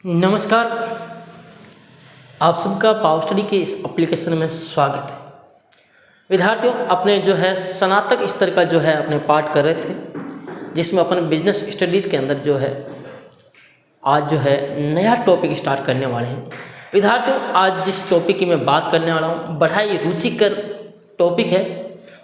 नमस्कार। आप सबका पावर स्टडी के इस एप्लीकेशन में स्वागत है। विद्यार्थियों, अपने जो है स्नातक स्तर का जो है अपने पाठ कर रहे थे, जिसमें अपन बिजनेस स्टडीज़ के अंदर जो है आज जो है नया टॉपिक स्टार्ट करने वाले हैं। विद्यार्थियों, आज जिस टॉपिक की मैं बात करने वाला हूँ बड़ा ही रुचिकर टॉपिक है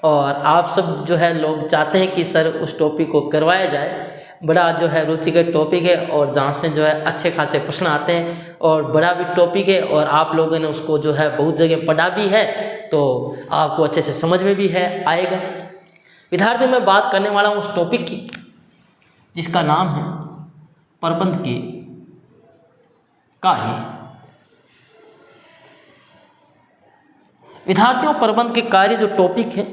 और आप सब जो है लोग चाहते हैं कि सर उस टॉपिक को करवाया जाए। बड़ा जो है रुचिकर टॉपिक है और जहाँ से जो है अच्छे खासे प्रश्न आते हैं और बड़ा भी टॉपिक है और आप लोगों ने उसको जो है बहुत जगह पढ़ा भी है, तो आपको अच्छे से समझ में भी है आएगा। विद्यार्थी, मैं बात करने वाला हूँ उस टॉपिक की जिसका नाम है प्रबंध के कार्य। विद्यार्थियों, प्रबंध के कार्य जो टॉपिक है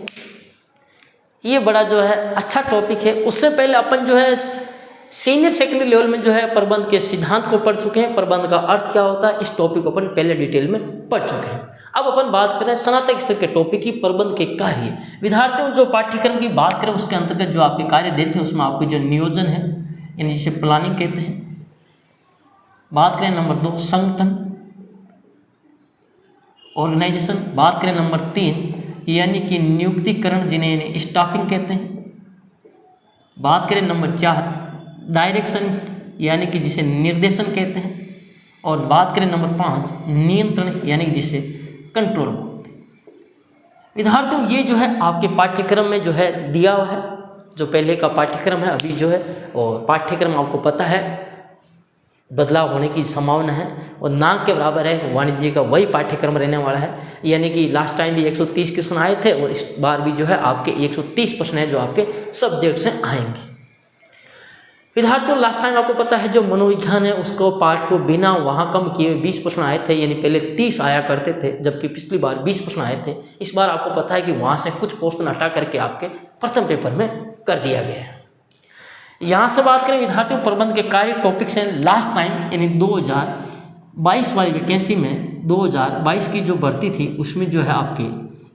ये बड़ा जो है अच्छा टॉपिक है। उससे पहले अपन जो है सीनियर सेकेंडरी लेवल में जो है प्रबंध के सिद्धांत को पढ़ चुके हैं, प्रबंध का अर्थ क्या होता है इस टॉपिक को अपन पहले डिटेल में पढ़ चुके हैं। अब अपन बात करें स्नातक स्तर के टॉपिक की, प्रबंध के कार्य। विद्यार्थियों, जो पाठ्यक्रम की बात करें उसके अंतर्गत जो आपके कार्य देते हैं उसमें आपके जो नियोजन है यानी जिसे प्लानिंग कहते हैं। बात करें नंबर 2 संगठन ऑर्गेनाइजेशन। बात करें नंबर 3 यानी कि नियुक्तिकरण जिन्हें स्टाफिंग कहते हैं। बात करें नंबर 4 डायरेक्शन यानी कि जिसे निर्देशन कहते हैं। और बात करें नंबर 5 नियंत्रण यानी कि जिसे कंट्रोल बोलते हैं। विद्यार्थियों, ये जो है आपके पाठ्यक्रम में जो है दिया हुआ है, जो पहले का पाठ्यक्रम है अभी जो है, और पाठ्यक्रम आपको पता है बदलाव होने की संभावना है और नाक के बराबर है वाणिज्य का वही पाठ्यक्रम रहने वाला है। यानी कि लास्ट टाइम भी 130 क्वेश्चन आए थे और इस बार भी जो है आपके 130 प्रश्न है जो आपके सब्जेक्ट से आएंगे। विद्यार्थियों, लास्ट टाइम आपको पता है जो मनोविज्ञान है उसको पार्ट को बिना वहाँ कम किए 20 प्रश्न आए थे, यानी पहले 30 आया करते थे जबकि पिछली बार 20 प्रश्न आए थे। इस बार आपको पता है कि वहाँ से कुछ पोर्शन हटा करके आपके प्रथम पेपर में कर दिया गया है। यहाँ से बात करें विद्यार्थियों, प्रबंध के कार्य टॉपिक से लास्ट टाइम यानी 2022 वाली वैकेंसी में 2022 की जो भर्ती थी उसमें जो है आपके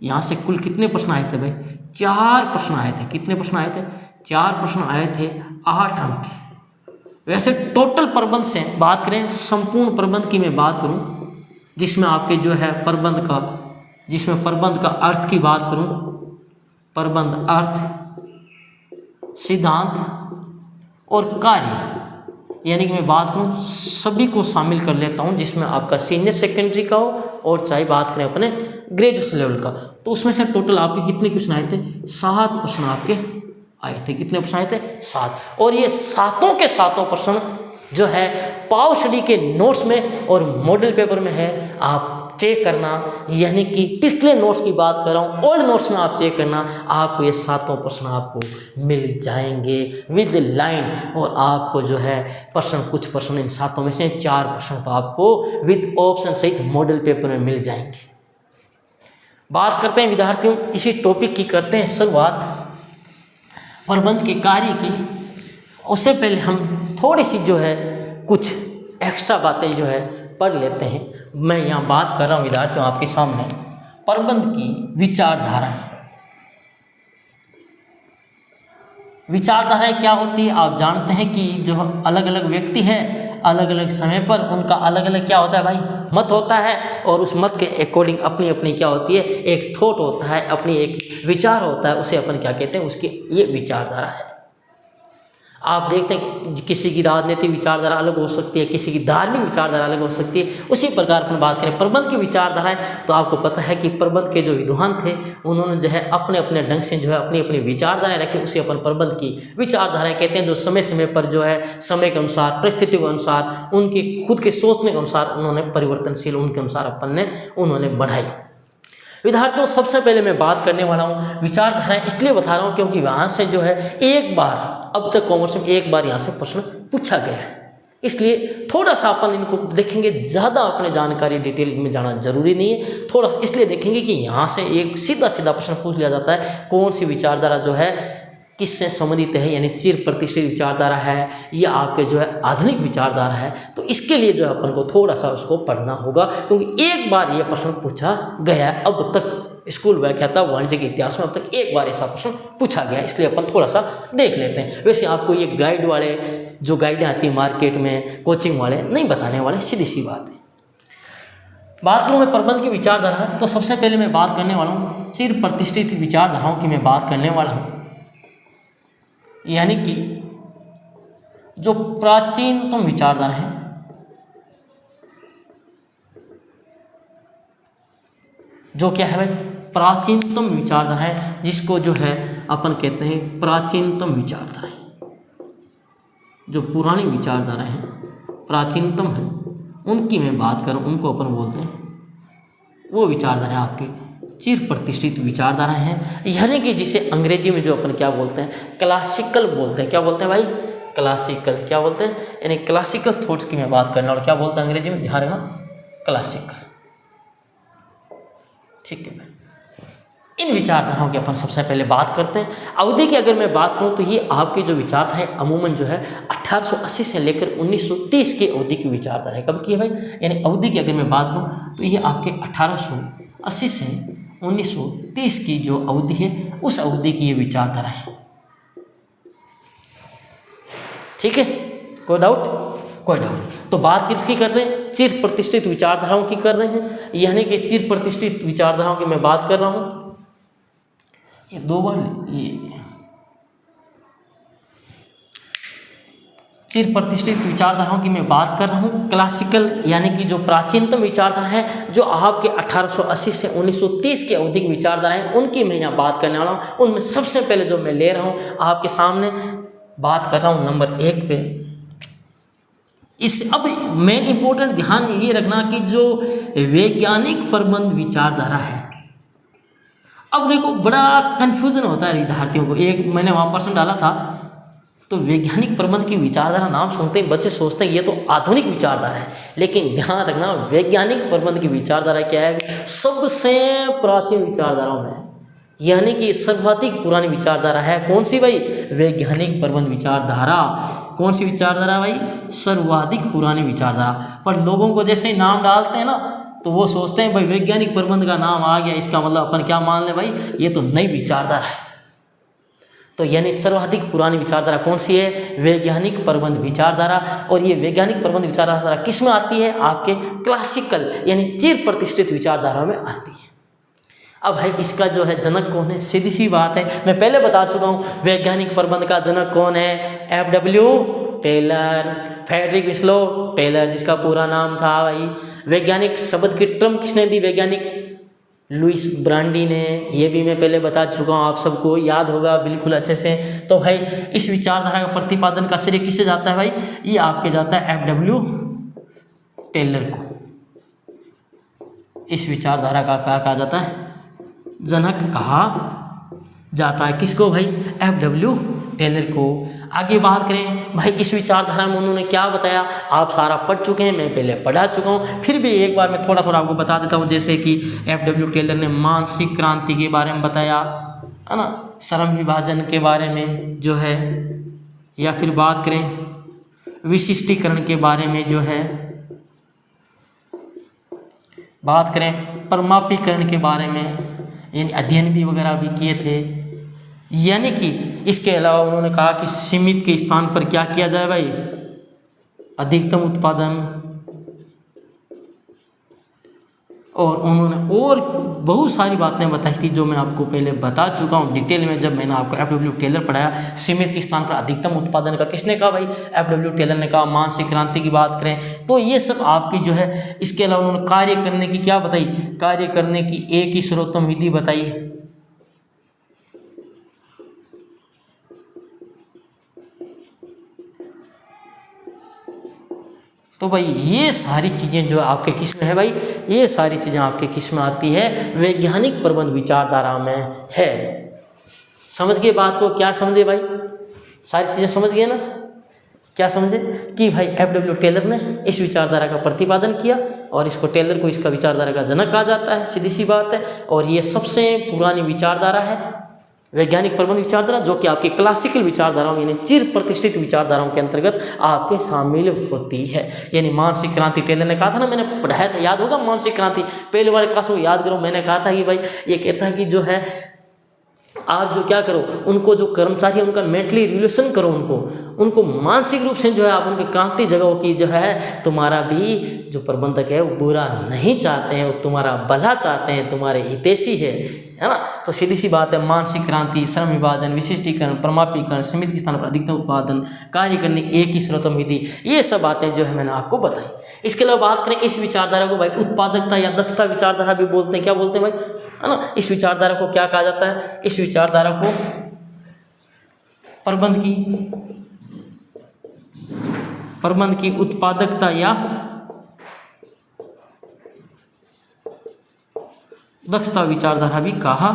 यहाँ से कुल कितने प्रश्न आए थे भाई? 4 प्रश्न आए थे। कितने प्रश्न आए थे? 4 प्रश्न आए थे 8 अंक के। वैसे टोटल प्रबंध से बात करें, संपूर्ण प्रबंध की मैं बात करूं जिसमें आपके जो है जिसमें प्रबंध का अर्थ की बात करूं, प्रबंध अर्थ सिद्धांत और कार्य यानी कि मैं बात करूं सभी को शामिल कर लेता हूं, जिसमें आपका सीनियर सेकेंडरी का हो और चाहे बात करें अपने ग्रेजुएशन लेवल का, तो उसमें से टोटल आपके कितने क्वेश्चन आए थे? 7 प्रश्न आपके आए थे। कितने प्रश्न आए थे? 7। और ये सातों के सातों प्रश्न जो है पावर स्टडी के नोट्स में और मॉडल पेपर में है। आप चेक करना, यानी कि पिछले नोट्स की बात कर रहा हूँ, ओल्ड नोट्स में आप चेक करना, आपको ये सातों प्रश्न आपको मिल जाएंगे विद लाइन। और आपको जो है प्रश्न, कुछ प्रश्न इन सातों में से 4 प्रश्न तो आपको विद ऑप्शन सहित मॉडल पेपर में मिल जाएंगे। बात करते हैं विद्यार्थियों, इसी टॉपिक की करते हैं शुरुआत प्रबंध के कार्य की। उससे पहले हम थोड़ी सी जो है कुछ एक्स्ट्रा बातें जो है पढ़ लेते हैं। मैं यहाँ बात कर रहा हूँ विद्यार्थियों आपके सामने प्रबंध की विचारधाराएं। विचारधाराएं क्या होती है? आप जानते हैं कि जो अलग अलग व्यक्ति है अलग अलग समय पर उनका अलग अलग क्या होता है भाई? मत होता है। और उस मत के अकॉर्डिंग अपनी अपनी क्या होती है? एक थॉट होता है, अपनी एक विचार होता है, उसे अपन क्या कहते हैं? उसकी ये विचारधारा है। आप देखते हैं कि किसी की राजनीतिक विचारधारा अलग हो सकती है, किसी की धार्मिक विचारधारा अलग हो सकती है। उसी प्रकार अपन बात करें प्रबंध की विचारधाराएं, तो आपको पता है कि प्रबंध के जो विद्वान थे उन्होंने जो है अपने अपने ढंग से जो है अपनी अपनी विचारधाराएं रखी, उसे अपन प्रबंध की विचारधाराएं कहते हैं। जो समय समय पर जो है समय के अनुसार, परिस्थितियों के अनुसार, उनके खुद के सोचने के अनुसार उन्होंने परिवर्तनशील उनके अनुसार उन्होंने बढ़ाई। विद्यार्थियों, सबसे पहले मैं बात करने वाला हूँ विचारधाराएं, इसलिए बता रहा हूँ क्योंकि वहाँ से जो है एक बार, अब तक कॉमर्स में एक बार यहाँ से प्रश्न पूछा गया है, इसलिए थोड़ा सा अपन इनको देखेंगे। ज़्यादा अपने जानकारी डिटेल में जाना जरूरी नहीं है, थोड़ा इसलिए देखेंगे कि यहाँ से एक सीधा सीधा प्रश्न पूछ लिया जाता है कौन सी विचारधारा जो है किससे संबंधित है, यानी चिर प्रतिष्ठित विचारधारा है या आपके जो है आधुनिक विचारधारा है। तो इसके लिए जो है अपन को थोड़ा सा उसको पढ़ना होगा क्योंकि एक बार ये प्रश्न पूछा गया है। अब तक स्कूल व्याख्याता वाणिज्य के इतिहास में अब तक एक बार ऐसा प्रश्न पूछा गया है, इसलिए अपन थोड़ा सा देख लेते हैं। वैसे आपको ये गाइड वाले जो गाइडें आती है मार्केट में, कोचिंग वाले नहीं बताने वाले, सीधी सी बात है। बात करूँ मैं प्रबंध की विचारधारा, तो सबसे पहले मैं बात करने वाला हूँ चिर प्रतिष्ठित विचारधाराओं की मैं बात करने वाला हूँ, यानी कि जो प्राचीनतम विचारधारा है, जो क्या है भाई, प्राचीनतम विचारधारा है, जिसको जो है अपन कहते हैं प्राचीनतम विचारधारा है। जो पुरानी विचारधारा है, प्राचीनतम है, उनकी मैं बात करूं, उनको अपन बोलते हैं, वो विचारधारा आपकी चिर प्रतिष्ठित विचारधारा है, यानी कि जिसे अंग्रेजी में जो अपन क्या बोलते हैं, क्लासिकल बोलते हैं। क्या बोलते हैं भाई, क्लासिकल। क्या बोलते हैं, यानी क्लासिकल थॉट्स की मैं बात करना, और क्या बोलते हैं अंग्रेजी में, ध्यान रखना, क्लासिकल। ठीक है भाई, इन विचारधाराओं की अपन सबसे पहले बात करते हैं। अवधि की अगर मैं बात करूं तो ये आपकी जो विचारधारा है अमूमन जो है 1880 से लेकर 1930 की अवधि की विचारधारा है। कब की है भाई, यानी अवधि की अगर मैं बात करूं तो ये आपके 1880 से 1930 की जो अवधि है, उस अवधि की ये विचारधारा है। ठीक है, कोई डाउट? कोई डाउट। तो बात किसकी कर रहे हैं, चिर प्रतिष्ठित विचारधाराओं की कर रहे हैं, यानी कि चिर प्रतिष्ठित विचारधाराओं की मैं बात कर रहा हूं। ये दो बार ये चिर प्रतिष्ठित विचारधाराओं की मैं बात कर रहा हूँ। क्लासिकल यानी कि जो प्राचीनतम विचारधारा है, जो आपके 1880 से 1930 की अवधि की विचारधारा है, उनकी मैं यहाँ बात करने वाला हूँ। उनमें सबसे पहले जो मैं ले रहा हूँ आपके सामने बात कर रहा हूँ नंबर 1 पे। अब मेन इंपॉर्टेंट ध्यान ये रखना कि जो वैज्ञानिक प्रबंध विचारधारा है, अब देखो बड़ा कन्फ्यूजन होता है विद्यार्थियों को। एक मैंने वहाँ प्रश्न डाला था, तो वैज्ञानिक प्रबंध की विचारधारा नाम सुनते ही बच्चे सोचते हैं ये तो आधुनिक विचारधारा है, लेकिन ध्यान रखना वैज्ञानिक प्रबंध की विचारधारा क्या है, सबसे प्राचीन विचारधाराओं में, यानी कि सर्वाधिक पुरानी विचारधारा है। कौन सी भाई, वैज्ञानिक प्रबंध विचारधारा। कौन सी विचारधारा भाई, सर्वाधिक पुरानी विचारधारा। पर लोगों को जैसे ही नाम डालते हैं ना, तो वो सोचते हैं भाई वैज्ञानिक प्रबंध का नाम आ गया, इसका मतलब अपन क्या मान लें भाई, ये तो नई विचारधारा है। तो यानी सर्वाधिक पुरानी विचारधारा कौन सी है, वैज्ञानिक प्रबंध विचारधारा। और ये वैज्ञानिक प्रबंध विचारधारा किस में आती है, आपके क्लासिकल यानी चिर प्रतिष्ठित विचारधारा में आती है। अब भाई इसका जो है जनक कौन है, सीधी सी बात है, मैं पहले बता चुका हूँ वैज्ञानिक प्रबंध का जनक कौन है, FW टेलर, फ्रेडरिक विस्लो टेलर, जिसका पूरा नाम था भाई। वैज्ञानिक शब्द की टर्म किसने दी, वैज्ञानिक लुइस ब्रांडी ने, ये भी मैं पहले बता चुका हूँ, आप सबको याद होगा बिल्कुल अच्छे से। तो भाई इस विचारधारा का प्रतिपादन का श्रेय किसे जाता है भाई, ये आपके जाता है FW टेलर को। इस विचारधारा का कहा जाता है, जनक कहा जाता है। किसको भाई, FW टेलर को। आगे बात करें भाई इस विचारधारा में उन्होंने क्या बताया, आप सारा पढ़ चुके हैं, मैं पहले पढ़ा चुका हूँ, फिर भी एक बार मैं थोड़ा थोड़ा आपको बता देता हूँ। जैसे कि FW टेलर ने मानसिक क्रांति के बारे में बताया, है ना, श्रम विभाजन के बारे में जो है, या फिर बात करें विशिष्टीकरण के बारे में जो है, बात करें परमापीकरण के बारे में, यानी अध्ययन भी वगैरह भी किए थे। यानी कि इसके अलावा उन्होंने कहा कि सीमित के स्थान पर क्या किया जाए भाई, अधिकतम उत्पादन। और उन्होंने और बहुत सारी बातें बताई थी जो मैं आपको पहले बता चुका हूँ डिटेल में, जब मैंने आपको FW टेलर पढ़ाया। सीमित के स्थान पर अधिकतम उत्पादन का किसने कहा भाई, FW टेलर ने कहा। मानसिक क्रांति की बात करें तो ये सब आपकी जो है। इसके अलावा उन्होंने कार्य करने की क्या बताई, कार्य करने की एक ही सर्वोत्तम विधि बताई। तो भाई ये सारी चीज़ें जो आपके किस में है भाई, ये सारी चीज़ें आपके किस में आती है, वैज्ञानिक प्रबंध विचारधारा में है। समझ गए बात को, क्या समझे भाई, सारी चीज़ें समझ गए ना, क्या समझे कि भाई FW टेलर ने इस विचारधारा का प्रतिपादन किया, और इसको टेलर को इसका विचारधारा का जनक कहा जाता है, सीधी सी बात है। और ये सबसे पुरानी विचारधारा है वैज्ञानिक प्रबंध विचारधारा, जो कि आपकी क्लासिकल विचारधाराओं यानी चिर प्रतिष्ठित विचारधाराओं के अंतर्गत आपके शामिल होती है। यानी मानसिक क्रांति टेलर ने कहा था ना, मैंने पढ़ाया था, याद होगा मानसिक क्रांति, पहले वाले क्लास को याद करो, मैंने कहा था कि भाई ये कहता है कि जो है आप जो क्या करो, उनको जो कर्मचारी उनका मेंटली रिलेशन करो, उनको मानसिक रूप से जो है आप उनके क्रांति जगाओ कि जो है तुम्हारा भी जो प्रबंधक है वो बुरा नहीं चाहते हैं, वो तुम्हारा भला चाहते हैं, तुम्हारे हितैषी है ना। तो सीधी सी बात है, मानसिक क्रांति, श्रम विभाजन, विशिष्टीकरण, परमापीकरण, सीमित के स्थान पर अधिकतम उत्पादन, कार्य करने एक ही स्रोतम विधि, ये सब बातें जो है मैंने आपको बताई। इसके अलावा बात करें इस विचारधारा को भाई उत्पादकता या दक्षता विचारधारा भी बोलते हैं। क्या बोलते हैं भाई, है ना। इस विचारधारा को क्या कहा जाता है, इस विचारधारा को प्रबंध की उत्पादकता या दक्षता विचारधारा भी कहा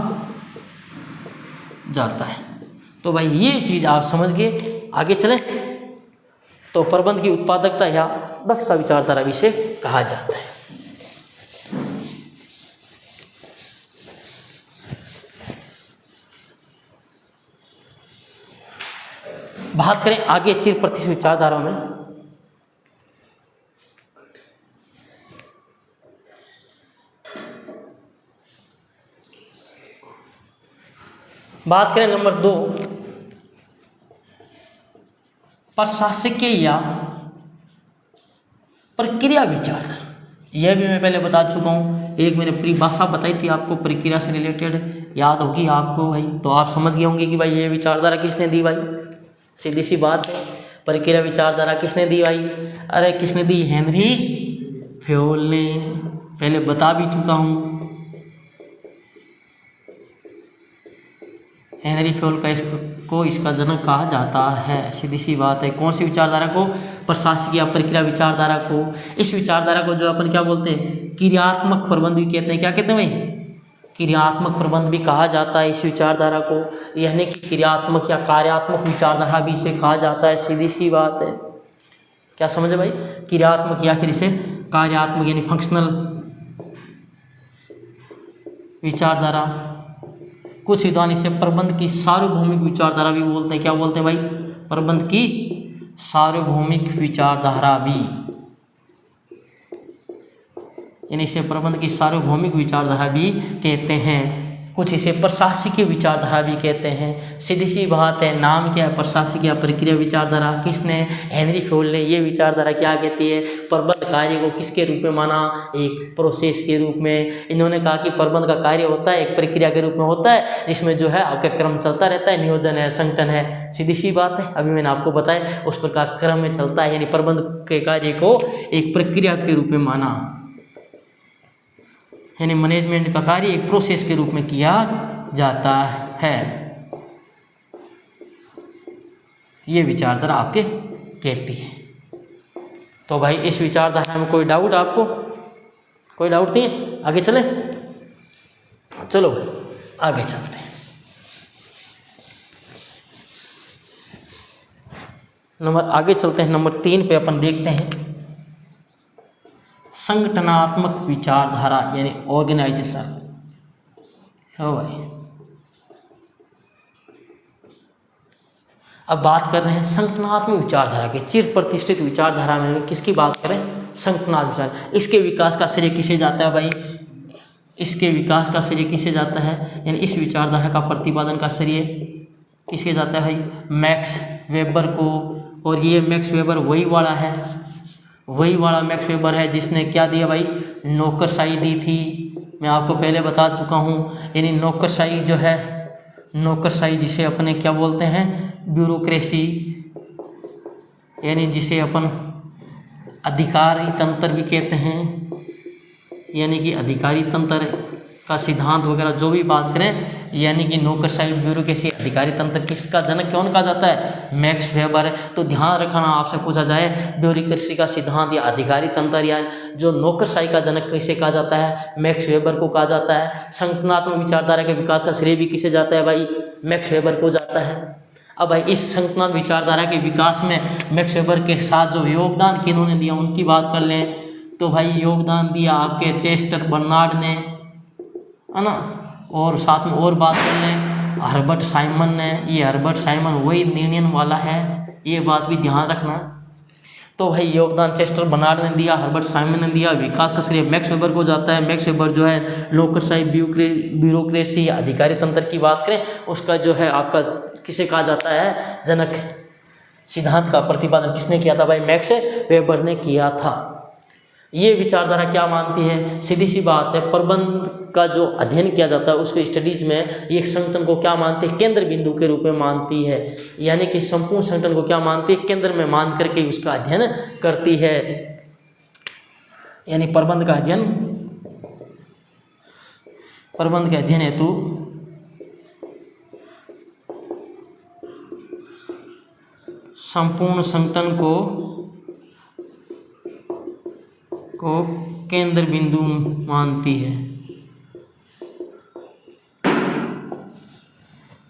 जाता है। तो भाई ये चीज आप समझ गए, आगे चलें। तो प्रबंध की उत्पादकता या दक्षता विचारधारा भी इसे कहा जाता है। बात करें आगे चिर प्रतिष्ठित विचारधारा में, बात करें नंबर 2 प्रशासकीय या प्रक्रिया विचारधारा। यह भी मैं पहले बता चुका हूँ, एक मैंने परिभाषा बताई थी आपको प्रक्रिया से रिलेटेड, याद होगी आपको भाई। तो आप समझ गए होंगे कि भाई ये विचारधारा किसने दी भाई, सीधी सी बात है, प्रक्रिया विचारधारा किसने दी भाई, अरे किसने दी, हेनरी फ्योल ने, पहले बता भी चुका हूँ। हेनरी फ्योल का इसका जनक कहा जाता है, सीधी सी बात है। कौन सी विचारधारा को, प्रशासकीय या प्रक्रिया विचारधारा को। इस विचारधारा को जो अपन क्या बोलते हैं, क्रियात्मक प्रबंध भी कहते हैं। क्या कहते हैं भाई, क्रियात्मक प्रबंध भी कहा जाता है इस विचारधारा को, यानी कि क्रियात्मक या कार्यात्मक विचारधारा भी इसे कहा जाता है, सीधी सी बात है। क्या समझे भाई, क्रियात्मक या फिर इसे कार्यात्मक यानी फंक्शनल विचारधारा। कुछ विद्वान इसे प्रबंध की सार्वभौमिक विचारधारा भी बोलते हैं। क्या बोलते हैं भाई, प्रबंध की सार्वभौमिक विचारधारा भी, यानी इसे प्रबंध की सार्वभौमिक विचारधारा भी कहते हैं। कुछ इसे प्रशासकीय विचारधारा भी कहते हैं। सीधी सी बात है, नाम क्या है, प्रशासकीय या प्रक्रिया विचारधारा। किसने, हेनरी फ्योल ने। ये विचारधारा क्या कहती है, प्रबंध कार्य को किसके रूप में माना, एक प्रोसेस के रूप में। इन्होंने कहा कि प्रबंध का कार्य होता है एक प्रक्रिया के रूप में होता है, जिसमें जो है आपका क्रम चलता रहता है, नियोजन है, संगठन है। सीधी सी बात है, अभी मैंने आपको बताया उस प्रकार क्रम में चलता है, यानी प्रबंध के कार्य को एक प्रक्रिया के रूप में माना, यानी मैनेजमेंट का कार्य एक प्रोसेस के रूप में किया जाता है। ये विचारधारा आपके कहती है। तो भाई इस विचारधारा में कोई डाउट आपको, कोई डाउट नहीं है, आगे चले। चलो भाई आगे चलते हैं। आगे चलते हैं नंबर 3 पे अपन देखते हैं संगठनात्मक विचारधारा यानी ऑर्गेनाइजेशनल। हो भाई, अब बात कर रहे हैं संगठनात्मक विचारधारा की। चिर प्रतिष्ठित विचारधारा में किसकी बात करें, संगठनात्मक विचार। इसके विकास का श्रेय किसे जाता है भाई, इसके विकास का श्रेय किसे जाता है, यानी इस विचारधारा का प्रतिपादन का श्रेय किसके जाता है भाई, मैक्स वेबर को। और ये मैक्स वेबर वही वाला मैक्स वेबर है जिसने क्या दिया भाई, नौकरशाही दी थी। मैं आपको पहले बता चुका हूँ, यानी नौकरशाही जो है, नौकरशाही जिसे अपने क्या बोलते हैं, ब्यूरोक्रेसी, यानी जिसे अपन अधिकारी तंत्र भी कहते हैं, यानी कि अधिकारी तंत्र का सिद्धांत वगैरह जो भी बात करें, यानी कि नौकरशाही, ब्यूरोक्रेसी, अधिकारी तंत्र किसका जनक कौन कहा जाता है, मैक्स वेबर। तो ध्यान रखना, आपसे पूछा जाए ब्यूरोक्रेसी का सिद्धांत या अधिकारी तंत्र या जो नौकरशाही का जनक किसे कहा जाता है, मैक्स वेबर को कहा जाता है। संगठनात्मक विचारधारा के विकास का श्रेय भी किसे जाता है भाई, मैक्स वेबर को जाता है। अब भाई इस संगठनात्मक विचारधारा के विकास में मैक्स वेबर के साथ जो योगदान किन्होंने दिया उनकी बात कर लें तो भाई योगदान दिया आपके चेस्टर बर्नार्ड ने, है ना। और साथ में और बात कर लें हर्बर्ट साइमन ने। ये हर्बर्ट साइमन वही निर्णय वाला है, ये बात भी ध्यान रखना। तो भाई योगदान चेस्टर बनार्ड ने दिया, हर्बर्ट साइमन ने दिया, विकास का श्रेय मैक्स वेबर को जाता है। मैक्स वेबर जो है नौकरशाही ब्यूरोक्रेसी या अधिकारी तंत्र की बात करें, उसका जो है आपका किसे कहा जाता है, जनक। सिद्धांत का प्रतिपादन किसने किया था भाई, मैक्स वेबर ने किया था। ये विचारधारा क्या मानती है, सीधी सी बात है, प्रबंध का जो अध्ययन किया जाता है उसको स्टडीज में ये एक संगठन को क्या मानती है, केंद्र बिंदु के रूप में मानती है। यानी कि संपूर्ण संगठन को क्या मानती है, केंद्र में मान करके उसका अध्ययन करती है। यानी प्रबंध का अध्ययन हेतु संपूर्ण संगठन को केंद्र बिंदु मानती है।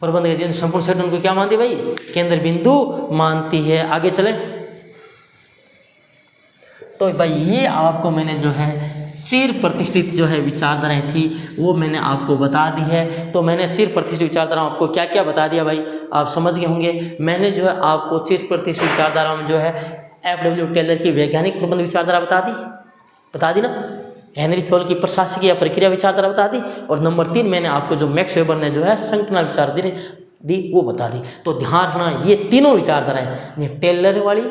प्रबंध अध्ययन संपूर्ण संगठन को क्या मानती है भाई, केंद्र बिंदु मानती है। आगे चले तो भाई ये आपको मैंने जो है चिर प्रतिष्ठित जो है विचारधाराएं थी वो मैंने आपको बता दी है। तो मैंने चिर प्रतिष्ठित विचारधाराओं आपको क्या क्या बता दिया भाई, आप समझ गए होंगे। मैंने जो है आपको चिर प्रतिष्ठित विचारधाराओं में जो है F.W. टेलर की वैज्ञानिक प्रबंध विचारधारा बता दी ना, हेनरी फ्योल की प्रशासकीय या प्रक्रिया विचारधारा बता दी, और नंबर 3 मैंने आपको जो मैक्स वेबर ने जो है संगठन विचारधारा दी वो बता दी। तो ध्यान रखना ये तीनों विचारधाराएं, टेलर वाली,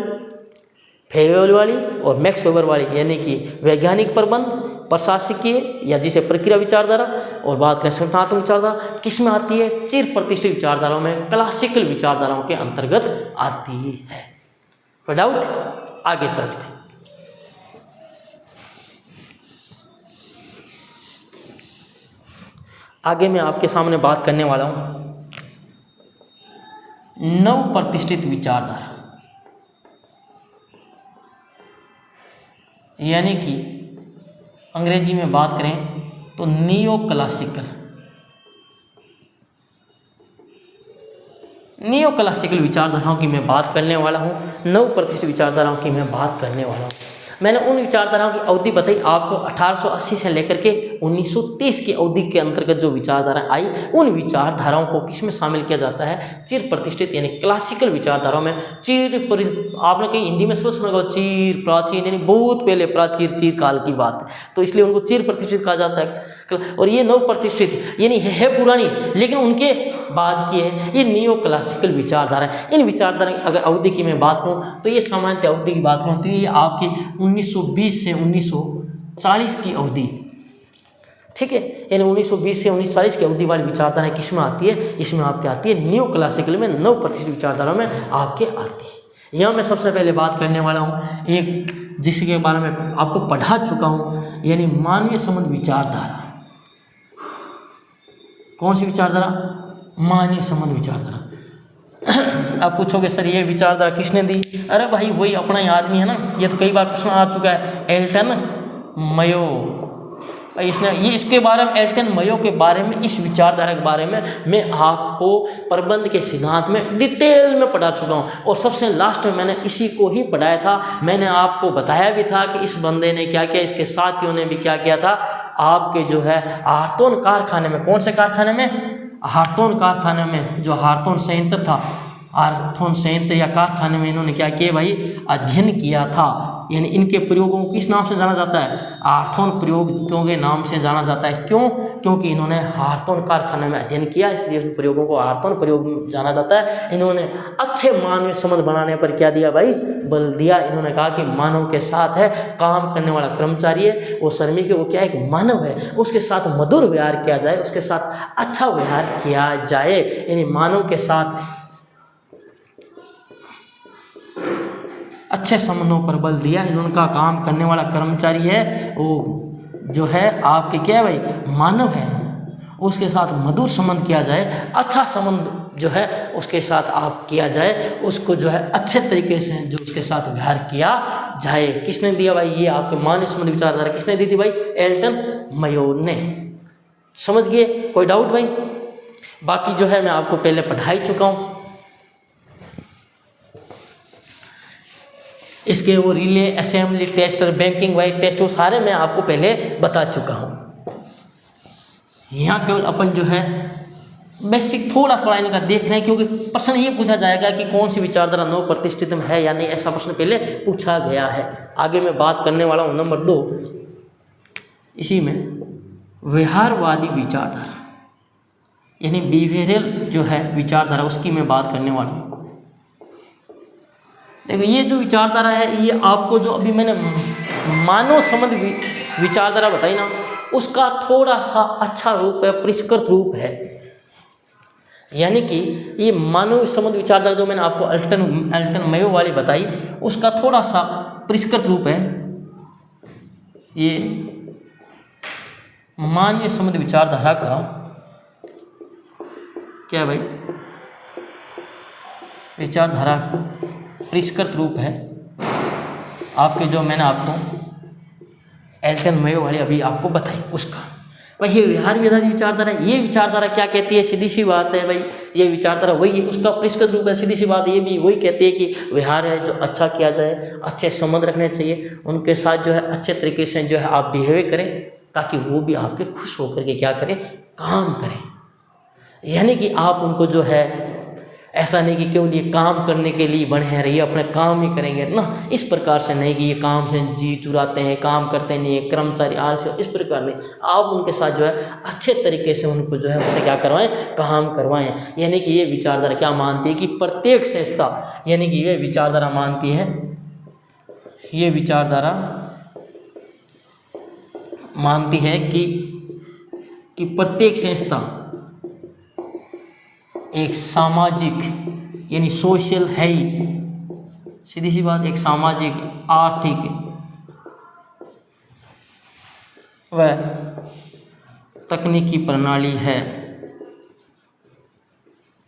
फ्योल वाली और मैक्स वेबर वाली, यानी कि वैज्ञानिक प्रबंध, प्रशासकीय या जिसे प्रक्रिया विचारधारा, और बात करें संगठनात्मक विचारधारा, किस में आती है, चिर प्रतिष्ठित विचारधाराओं में, क्लासिकल विचारधाराओं के अंतर्गत आती है। कोई डाउट, आगे चलते हैं। आगे मैं आपके सामने बात करने वाला हूँ नव प्रतिष्ठित विचारधारा, यानी कि अंग्रेजी में बात करें तो नियो क्लासिकल विचारधाराओं की मैं बात करने वाला हूँ, नव प्रतिष्ठित विचारधाराओं की मैं बात करने वाला हूँ। मैंने उन विचारधाराओं की अवधि बताई आपको 1880 से लेकर के 1930 की अवधि के अंतर्गत जो विचारधारा आई, उन विचारधाराओं को किस में शामिल किया जाता है, चिर प्रतिष्ठित यानी क्लासिकल विचारधाराओं में। आपने कहीं हिंदी में सब सुना, चिर प्राचीन यानी बहुत पहले, प्राचीन चीर काल की बात है, तो इसलिए उनको चिर प्रतिष्ठित कहा जाता है। और ये नव प्रतिष्ठित यानी है पुरानी, लेकिन उनके बाद की है, ये नियो क्लासिकल विचारधारा है। इन विचारधारा की अगर अवधि की मैं बात करूँ तो ये सामान्य अवधि की बात करूँ तो ये आपकी 1920 से 1940 की अवधि, ठीक है, यानी 1920 से 1940 की अवधि वाली विचारधारा किस में आती है, इसमें आपके आती है नियो क्लासिकल में, नव प्रतिष्ठित विचारधारा में आपके आती है। यहाँ मैं सबसे पहले बात करने वाला हूँ एक जिसके बारे में आपको पढ़ा चुका हूँ, यानी मानवीय संबंध विचारधारा। कौन सी विचारधारा, मानवीय संबंध विचारधारा। आप पूछोगे सर ये विचारधारा किसने दी, अरे भाई वही अपना ही आदमी है ना, ये तो कई बार प्रश्न आ चुका है, एल्टन मयो। इसके बारे में, एल्टन मयो के बारे में, इस विचारधारा के बारे में मैं आपको प्रबंध के सिद्धांत में डिटेल में पढ़ा चुका हूँ, और सबसे लास्ट में मैंने इसी को ही पढ़ाया था। मैंने आपको बताया भी था कि इस बंदे ने क्या किया, इसके साथियों ने भी क्या किया था, आपके जो है हार्थोन कारखाने में, कौन से कारखाने में, हार्थोन कारखाने में, जो हार्थोन संयंत्र था, हार्थोन संयंत्र या कारखाने में इन्होंने क्या किया भाई, अध्ययन किया था। यानी इनके प्रयोगों को किस नाम से जाना जाता है, हार्थोन प्रयोगों के नाम से जाना जाता है। क्यों, क्योंकि इन्होंने हार्थोन कारखाने में अध्ययन किया, इसलिए उन प्रयोगों को हार्थोन प्रयोग जाना जाता है। इन्होंने अच्छे मानवीय संबंध बनाने पर क्या दिया भाई, बल दिया। इन्होंने कहा कि मानव के साथ है काम करने वाला कर्मचारी है, वो श्रमिक है, वो क्या एक मानव है, उसके साथ मधुर व्यवहार किया जाए, उसके साथ अच्छा व्यवहार किया जाए। यानी मानव के साथ अच्छे संबंधों पर बल दिया। इन्होंने का काम करने वाला कर्मचारी है वो जो है आपके क्या है भाई, मानव है, उसके साथ मधुर संबंध किया जाए, अच्छा संबंध जो है उसके साथ आप किया जाए, उसको जो है अच्छे तरीके से जो उसके साथ व्यवहार किया जाए। किसने दिया भाई, ये आपके मानवीय संबंध विचारधारा किसने दी थी भाई, एल्टन मयो ने। समझ गए, कोई डाउट भाई? बाकी जो है मैं आपको पहले पढ़ा ही चुका हूँ, इसके वो रिले, असेंबली टेस्ट और बैंकिंग वाइड टेस्ट, वो सारे मैं आपको पहले बता चुका हूँ। यहाँ केवल अपन जो है बेसिक थोड़ा थोड़ा इनका देख रहे हैं, क्योंकि प्रश्न ये पूछा जाएगा कि कौन सी विचारधारा नव प्रतिष्ठित में है या नहीं, ऐसा प्रश्न पहले पूछा गया है। आगे मैं बात करने वाला हूँ नंबर 2, इसी में व्यवहारवादी विचारधारा यानी बिहेवियरल जो है विचारधारा, उसकी मैं बात करने वाला हूँ। देखो ये जो विचारधारा है, ये आपको जो अभी मैंने मानव संबंध विचारधारा बताई ना, उसका थोड़ा सा अच्छा रूप है, परिष्कृत रूप है। यानी कि ये मानव संबंध विचारधारा जो मैंने आपको अल्टन मेयो वाली बताई, उसका थोड़ा सा परिष्कृत रूप है ये मानवीय संबंध विचारधारा का। क्या भाई? विचारधारा का परिष्कृत रूप है आपके, जो मैंने आपको अल्टन मेयो वाली अभी आपको बताई उसका। भाई ये व्यवहारवादी विचारधारा, ये विचारधारा क्या कहती है? सीधी सी बात है भाई, ये विचारधारा वही है, उसका परिष्कृत रूप है। सीधी सी बात ये भी वही कहती है कि व्यवहार है जो अच्छा किया जाए, अच्छे संबंध रखने चाहिए, उनके साथ जो है अच्छे तरीके से जो है आप बिहेव करें, ताकि वो भी आपके खुश होकर के क्या करें, काम करें। यानी कि आप उनको जो है ऐसा नहीं कि केवल ये काम करने के लिए बने हैं, ये अपने काम ही करेंगे ना, इस प्रकार से नहीं कि ये काम से जी चुराते हैं, काम करते नहीं है, कर्मचारी आलसी, इस प्रकार नहीं। आप उनके साथ जो है अच्छे तरीके से उनको जो है उससे क्या करवाएं, काम करवाएं। यानी कि ये विचारधारा क्या मानती है कि प्रत्येक संस्था, यानी कि ये विचारधारा मानती है, ये विचारधारा मानती है कि प्रत्येक संस्था एक सामाजिक यानी सोशल है ही, सीधी सी बात, एक सामाजिक, आर्थिक व तकनीकी प्रणाली है।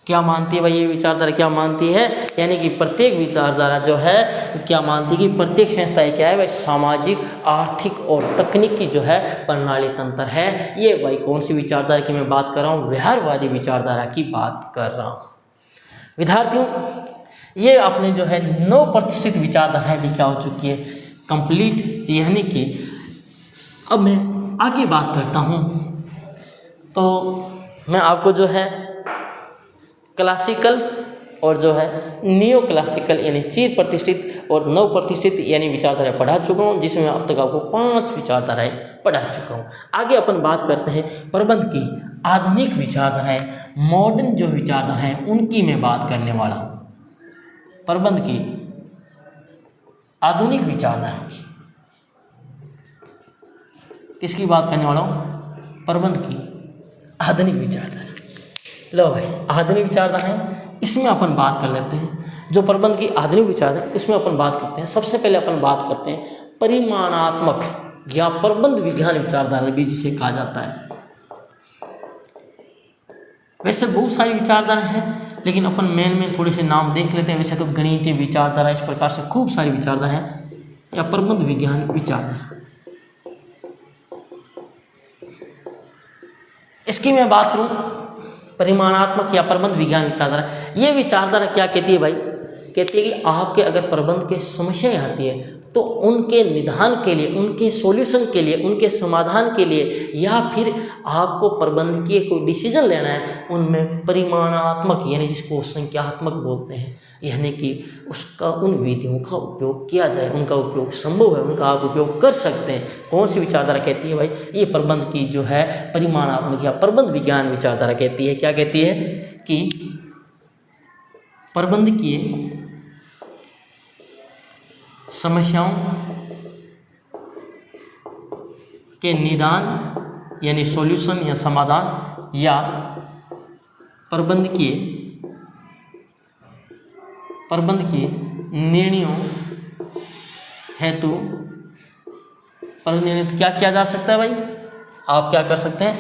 क्या मानती है भाई ये विचारधारा? क्या मानती है? यानी कि प्रत्येक विचारधारा जो है क्या मानती है कि प्रत्येक संस्था क्या है भाई, सामाजिक, आर्थिक और तकनीकी जो है प्रणाली तंत्र है। ये भाई कौन सी विचारधारा की मैं बात कर रहा हूँ? व्यवहारवादी विचारधारा की बात कर रहा हूँ। विद्यार्थियों, ये अपने जो है 9% विचारधारा भी क्या हो चुकी है, कंप्लीट। यानी कि अब मैं आगे बात करता हूँ, तो मैं आपको जो है क्लासिकल और जो है नियो क्लासिकल यानी चिर प्रतिष्ठित और नव प्रतिष्ठित यानी विचारधाराएं पढ़ा चुका हूँ, जिसमें अब तक आपको 5 विचारधाराएं पढ़ा चुका हूँ। आगे अपन बात करते हैं प्रबंध की आधुनिक विचारधाराएं, मॉडर्न जो विचारधाराएं हैं उनकी मैं बात करने वाला हूँ। प्रबंध की आधुनिक विचारधारा की, किसकी बात करने वाला हूँ? प्रबंध की आधुनिक विचारधारा। लो भाई, आधुनिक विचारधारा है, इसमें अपन बात कर लेते हैं। जो प्रबंध की आधुनिक विचारधारा, इसमें अपन बात करते हैं, सबसे पहले अपन बात करते हैं परिमाणात्मक या प्रबंध विज्ञान विचारधारा भी जिसे कहा जाता है। वैसे बहुत सारी विचारधारा हैं, लेकिन अपन मेन थोड़े से नाम देख लेते हैं। वैसे तो गणितीय विचारधारा, इस प्रकार से खूब सारी विचारधारा हैं, या प्रबंध विज्ञान विचारधारा। इसकी मैं बात करूं परिमाणात्मक या प्रबंध विज्ञान विचारधारा। ये विचारधारा क्या कहती है भाई? कहती है कि आपके अगर प्रबंध के समस्याएं आती है तो उनके निदान के लिए, उनके सॉल्यूशन के लिए, उनके समाधान के लिए, या फिर आपको प्रबंधकीय कोई डिसीजन लेना है, उनमें परिमाणात्मक यानी जिसको संख्यात्मक बोलते हैं, यानी कि उसका उन विधियों का उपयोग किया जाए, उनका उपयोग संभव है, उनका आप उपयोग कर सकते हैं। कौन सी विचारधारा कहती है भाई? ये प्रबंध की जो है परिमाणात्मक या प्रबंध विज्ञान विचारधारा कहती है। क्या कहती है? कि प्रबंधकीय समस्याओं के निदान यानी सॉल्यूशन या समाधान, या प्रबंधकीय निर्णयों हेतु निर्णय क्या किया जा सकता है भाई? आप क्या कर सकते हैं?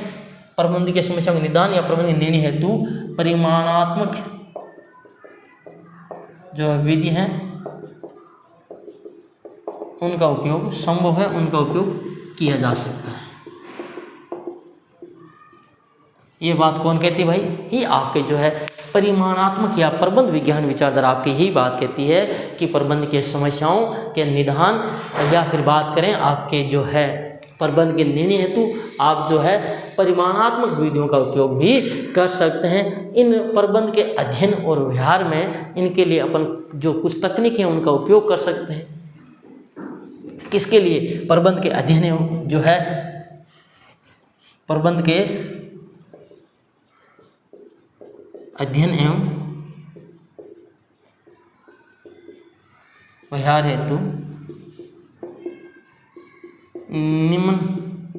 प्रबंधकीय समस्याओं के निदान या प्रबंधकीय निर्णय हेतु परिमाणात्मक जो विधि है उनका उपयोग संभव है, उनका उपयोग किया जा सकता है। ये बात कौन कहती है भाई? ये आपके जो है परिमाणात्मक या प्रबंध विज्ञान विचारधारा आपकी यही बात कहती है कि प्रबंध के समस्याओं के निदान, या फिर बात करें आपके जो है प्रबंध के निर्णय हेतु आप जो है परिमाणात्मक विधियों का उपयोग भी कर सकते हैं। इन प्रबंध के अध्ययन और व्यवहार में इनके लिए अपन जो कुछ तकनीक है उनका उपयोग कर सकते हैं। किसके लिए? प्रबंध के अध्ययन जो है प्रबंध के अध्ययन एवं व्यवहार हेतु निम्न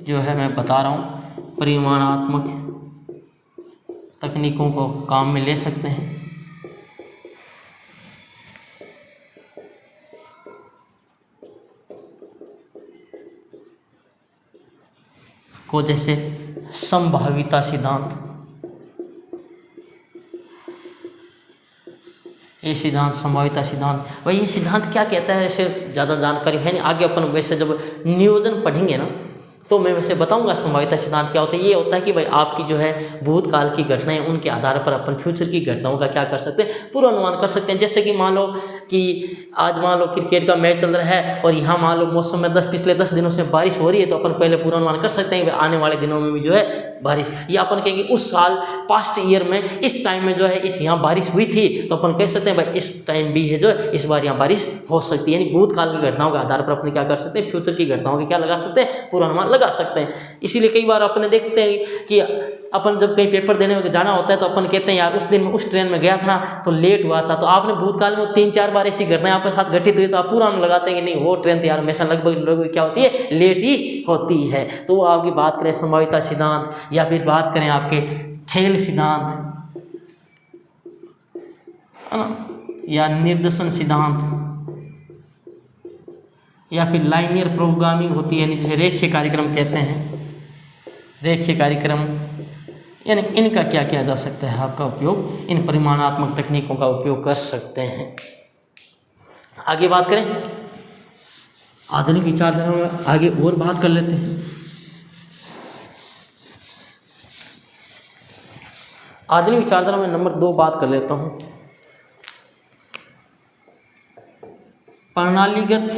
जो है मैं बता रहा हूँ परिमाणात्मक तकनीकों को काम में ले सकते हैं। को जैसे संभाविता सिद्धांत, ये सिद्धांत संभाविता सिद्धांत, भाई ये सिद्धांत क्या कहता है ऐसे ज़्यादा जानकारी है नहीं, आगे अपन वैसे जब नियोजन पढ़ेंगे ना तो मैं वैसे बताऊंगा संभाविता सिद्धांत क्या होता है। ये होता है कि भाई आपकी जो है भूतकाल की घटनाएं उनके आधार पर अपन फ्यूचर की घटनाओं का क्या कर सकते हैं, पूर्वानुमान कर सकते हैं। जैसे कि मान लो कि आज मान लो क्रिकेट का मैच चल रहा है और यहाँ मान लो मौसम में पिछले 10 दिनों से बारिश हो रही है, तो अपन पहले पूर्वानुमान कर सकते हैं कि आने वाले दिनों में भी जो है बारिश, या अपन कहेंगे उस साल पास्ट ईयर में इस टाइम में जो है इस यहाँ बारिश हुई थी, तो अपन कह सकते हैं भाई इस टाइम भी है जो है इस बार यहाँ बारिश हो सकती है। यानी भूतकाल की घटनाओं के आधार पर अपन क्या कर सकते हैं, फ्यूचर की घटनाओं के क्या लगा सकते हैं, पूर्वानुमान लगा सकते हैं। इसीलिए कई बार अपने देखते हैं कि अपन जब कहीं पेपर देने जाना होता है तो अपन कहते हैं यार उस दिन उस ट्रेन में गया था तो लेट हुआ था, तो आपने भूतकाल में 3-4 बार ऐसी घटनाएं आपके साथ घटित हुई तो आप पूरा लगाते हैं कि नहीं वो ट्रेन तो यार हमेशा लगभग क्या होती है, लेट ही होती है। तो वो आपकी बात करें संभाविता सिद्धांत, या फिर बात करें आपके खेल सिद्धांत है ना, या निर्देशन सिद्धांत, या फिर लाइनियर प्रोग्रामिंग होती है जिसे रेखीय कार्यक्रम कहते हैं, रेखीय कार्यक्रम, यानी इनका क्या किया जा सकता है आपका उपयोग, इन परिमाणात्मक तकनीकों का उपयोग कर सकते हैं। आगे बात करें आधुनिक विचारधारा में, आगे और बात कर लेते हैं। आधुनिक विचारधारा में नंबर 2 बात कर लेता हूँ, प्रणालीगत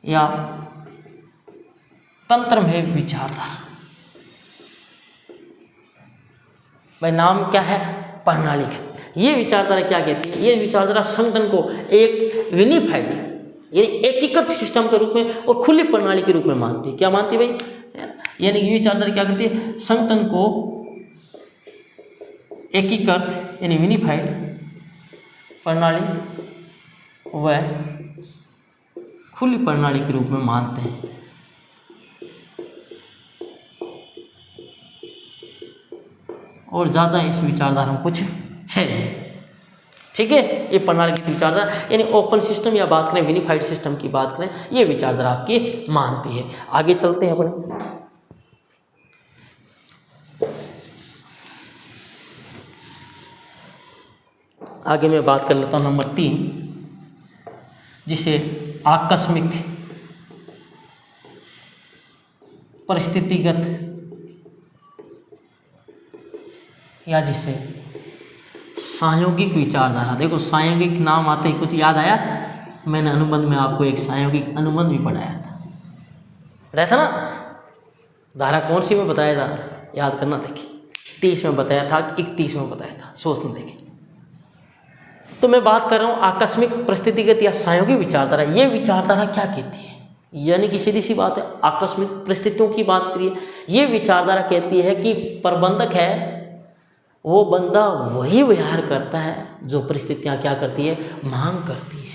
या तंत्र में विचारधारा। भाई नाम क्या है, प्रणालीगत। ये विचारधारा क्या कहती है, ये विचारधारा संगठन को एक यूनिफाइड यानी एकीकृत सिस्टम के रूप में और खुली प्रणाली के रूप में मानती है। क्या मानती है भाई, यानी ये विचारधारा क्या करती है, संगठन को एकीकृत यानी यूनिफाइड प्रणाली व खुली प्रणाली के रूप में मानते हैं। और ज़्यादा इस विचारधारा में कुछ है नहीं, ठीक है। ये प्रणाली की विचारधारा यानी ओपन सिस्टम या बात करें यूनिफाइड सिस्टम की बात करें, ये विचारधारा आपकी मानती है। आगे चलते हैं अपने, आगे मैं बात कर लेता हूँ नंबर 3, जिसे आकस्मिक परिस्थितिगत या जिसे सांयोगिक विचारधारा। देखो सांयोगिक नाम आते ही कुछ याद आया, मैंने अनुबंध में आपको एक सांयोगिक अनुबंध भी पढ़ाया था, रहता ना, धारा कौन सी में बताया था, याद करना, देखिए 30 में बताया था, 31 में बताया था, सोचना देखिए। तो मैं बात कर रहा हूँ आकस्मिक परिस्थितिगत या सांयोगिक विचारधारा। ये विचारधारा क्या कहती है, यानी कि सीधी सी बात है, आकस्मिक परिस्थितियों की बात करिए। ये विचारधारा कहती है कि प्रबंधक है वो बंदा वही व्यवहार करता है जो परिस्थितियाँ क्या करती है, मांग करती है।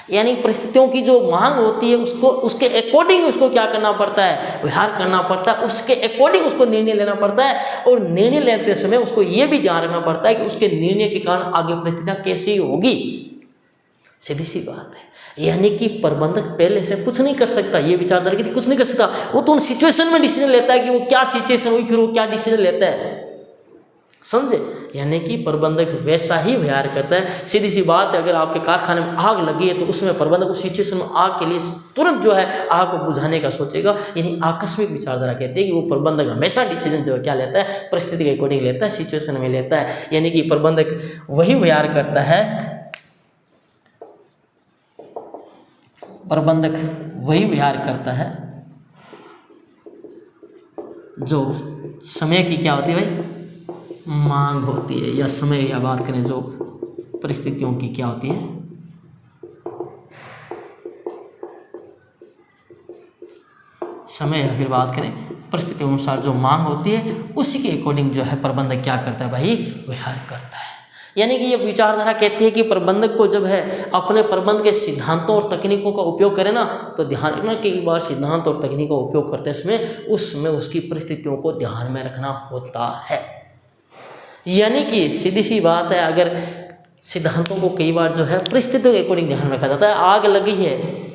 यानी परिस्थितियों की जो मांग होती है उसको उसके अकॉर्डिंग उसको क्या करना पड़ता है, व्यवहार करना पड़ता है, उसके अकॉर्डिंग उसको निर्णय लेना पड़ता है। और निर्णय लेते समय उसको ये भी ध्यान रखना पड़ता है कि उसके निर्णय के कारण आगे परिस्थितियाँ कैसी होगी। सीधी सी बात है, यानी कि प्रबंधक पहले से कुछ नहीं कर सकता, ये विचारधारा की कुछ नहीं कर सकता, वो तो उन सिचुएशन में डिसीजन लेता है कि वो क्या सिचुएशन हुई, फिर वो क्या डिसीजन लेता है, समझे। यानी कि प्रबंधक वैसा ही व्यवहार करता है। सीधी सी बात है, अगर आपके कारखाने में आग लगी है तो उसमें प्रबंधक उस सिचुएशन में आग के लिए तुरंत जो है आग को बुझाने का सोचेगा। यानी आकस्मिक विचारधारा कहते हैं कि वो प्रबंधक हमेशा डिसीजन जो है क्या लेता है, परिस्थिति के अकॉर्डिंग लेता है, सिचुएशन में लेता है। यानी कि प्रबंधक वही व्यवहार करता है, प्रबंधक वही व्यवहार करता है जो समय की क्या होती है भाई, मांग होती है, या समय, या बात करें जो परिस्थितियों की क्या होती है, समय, या फिर बात करें परिस्थितियों अनुसार जो मांग होती है उसी के अकॉर्डिंग जो है प्रबंधक क्या करता है भाई, व्यवहार करता है। यानी कि ये विचारधारा कहती है कि प्रबंधक को जब है अपने प्रबंध के सिद्धांतों और तकनीकों का उपयोग करे ना, तो ध्यान रखना कि एक बार सिद्धांत और तकनीक का उपयोग करते समय उसमें उसकी परिस्थितियों को ध्यान में रखना होता है। यानी कि सीधी सी बात है, अगर सिद्धांतों को कई बार जो है परिस्थितियों के अकॉर्डिंग ध्यान रखा जाता है। आग लगी है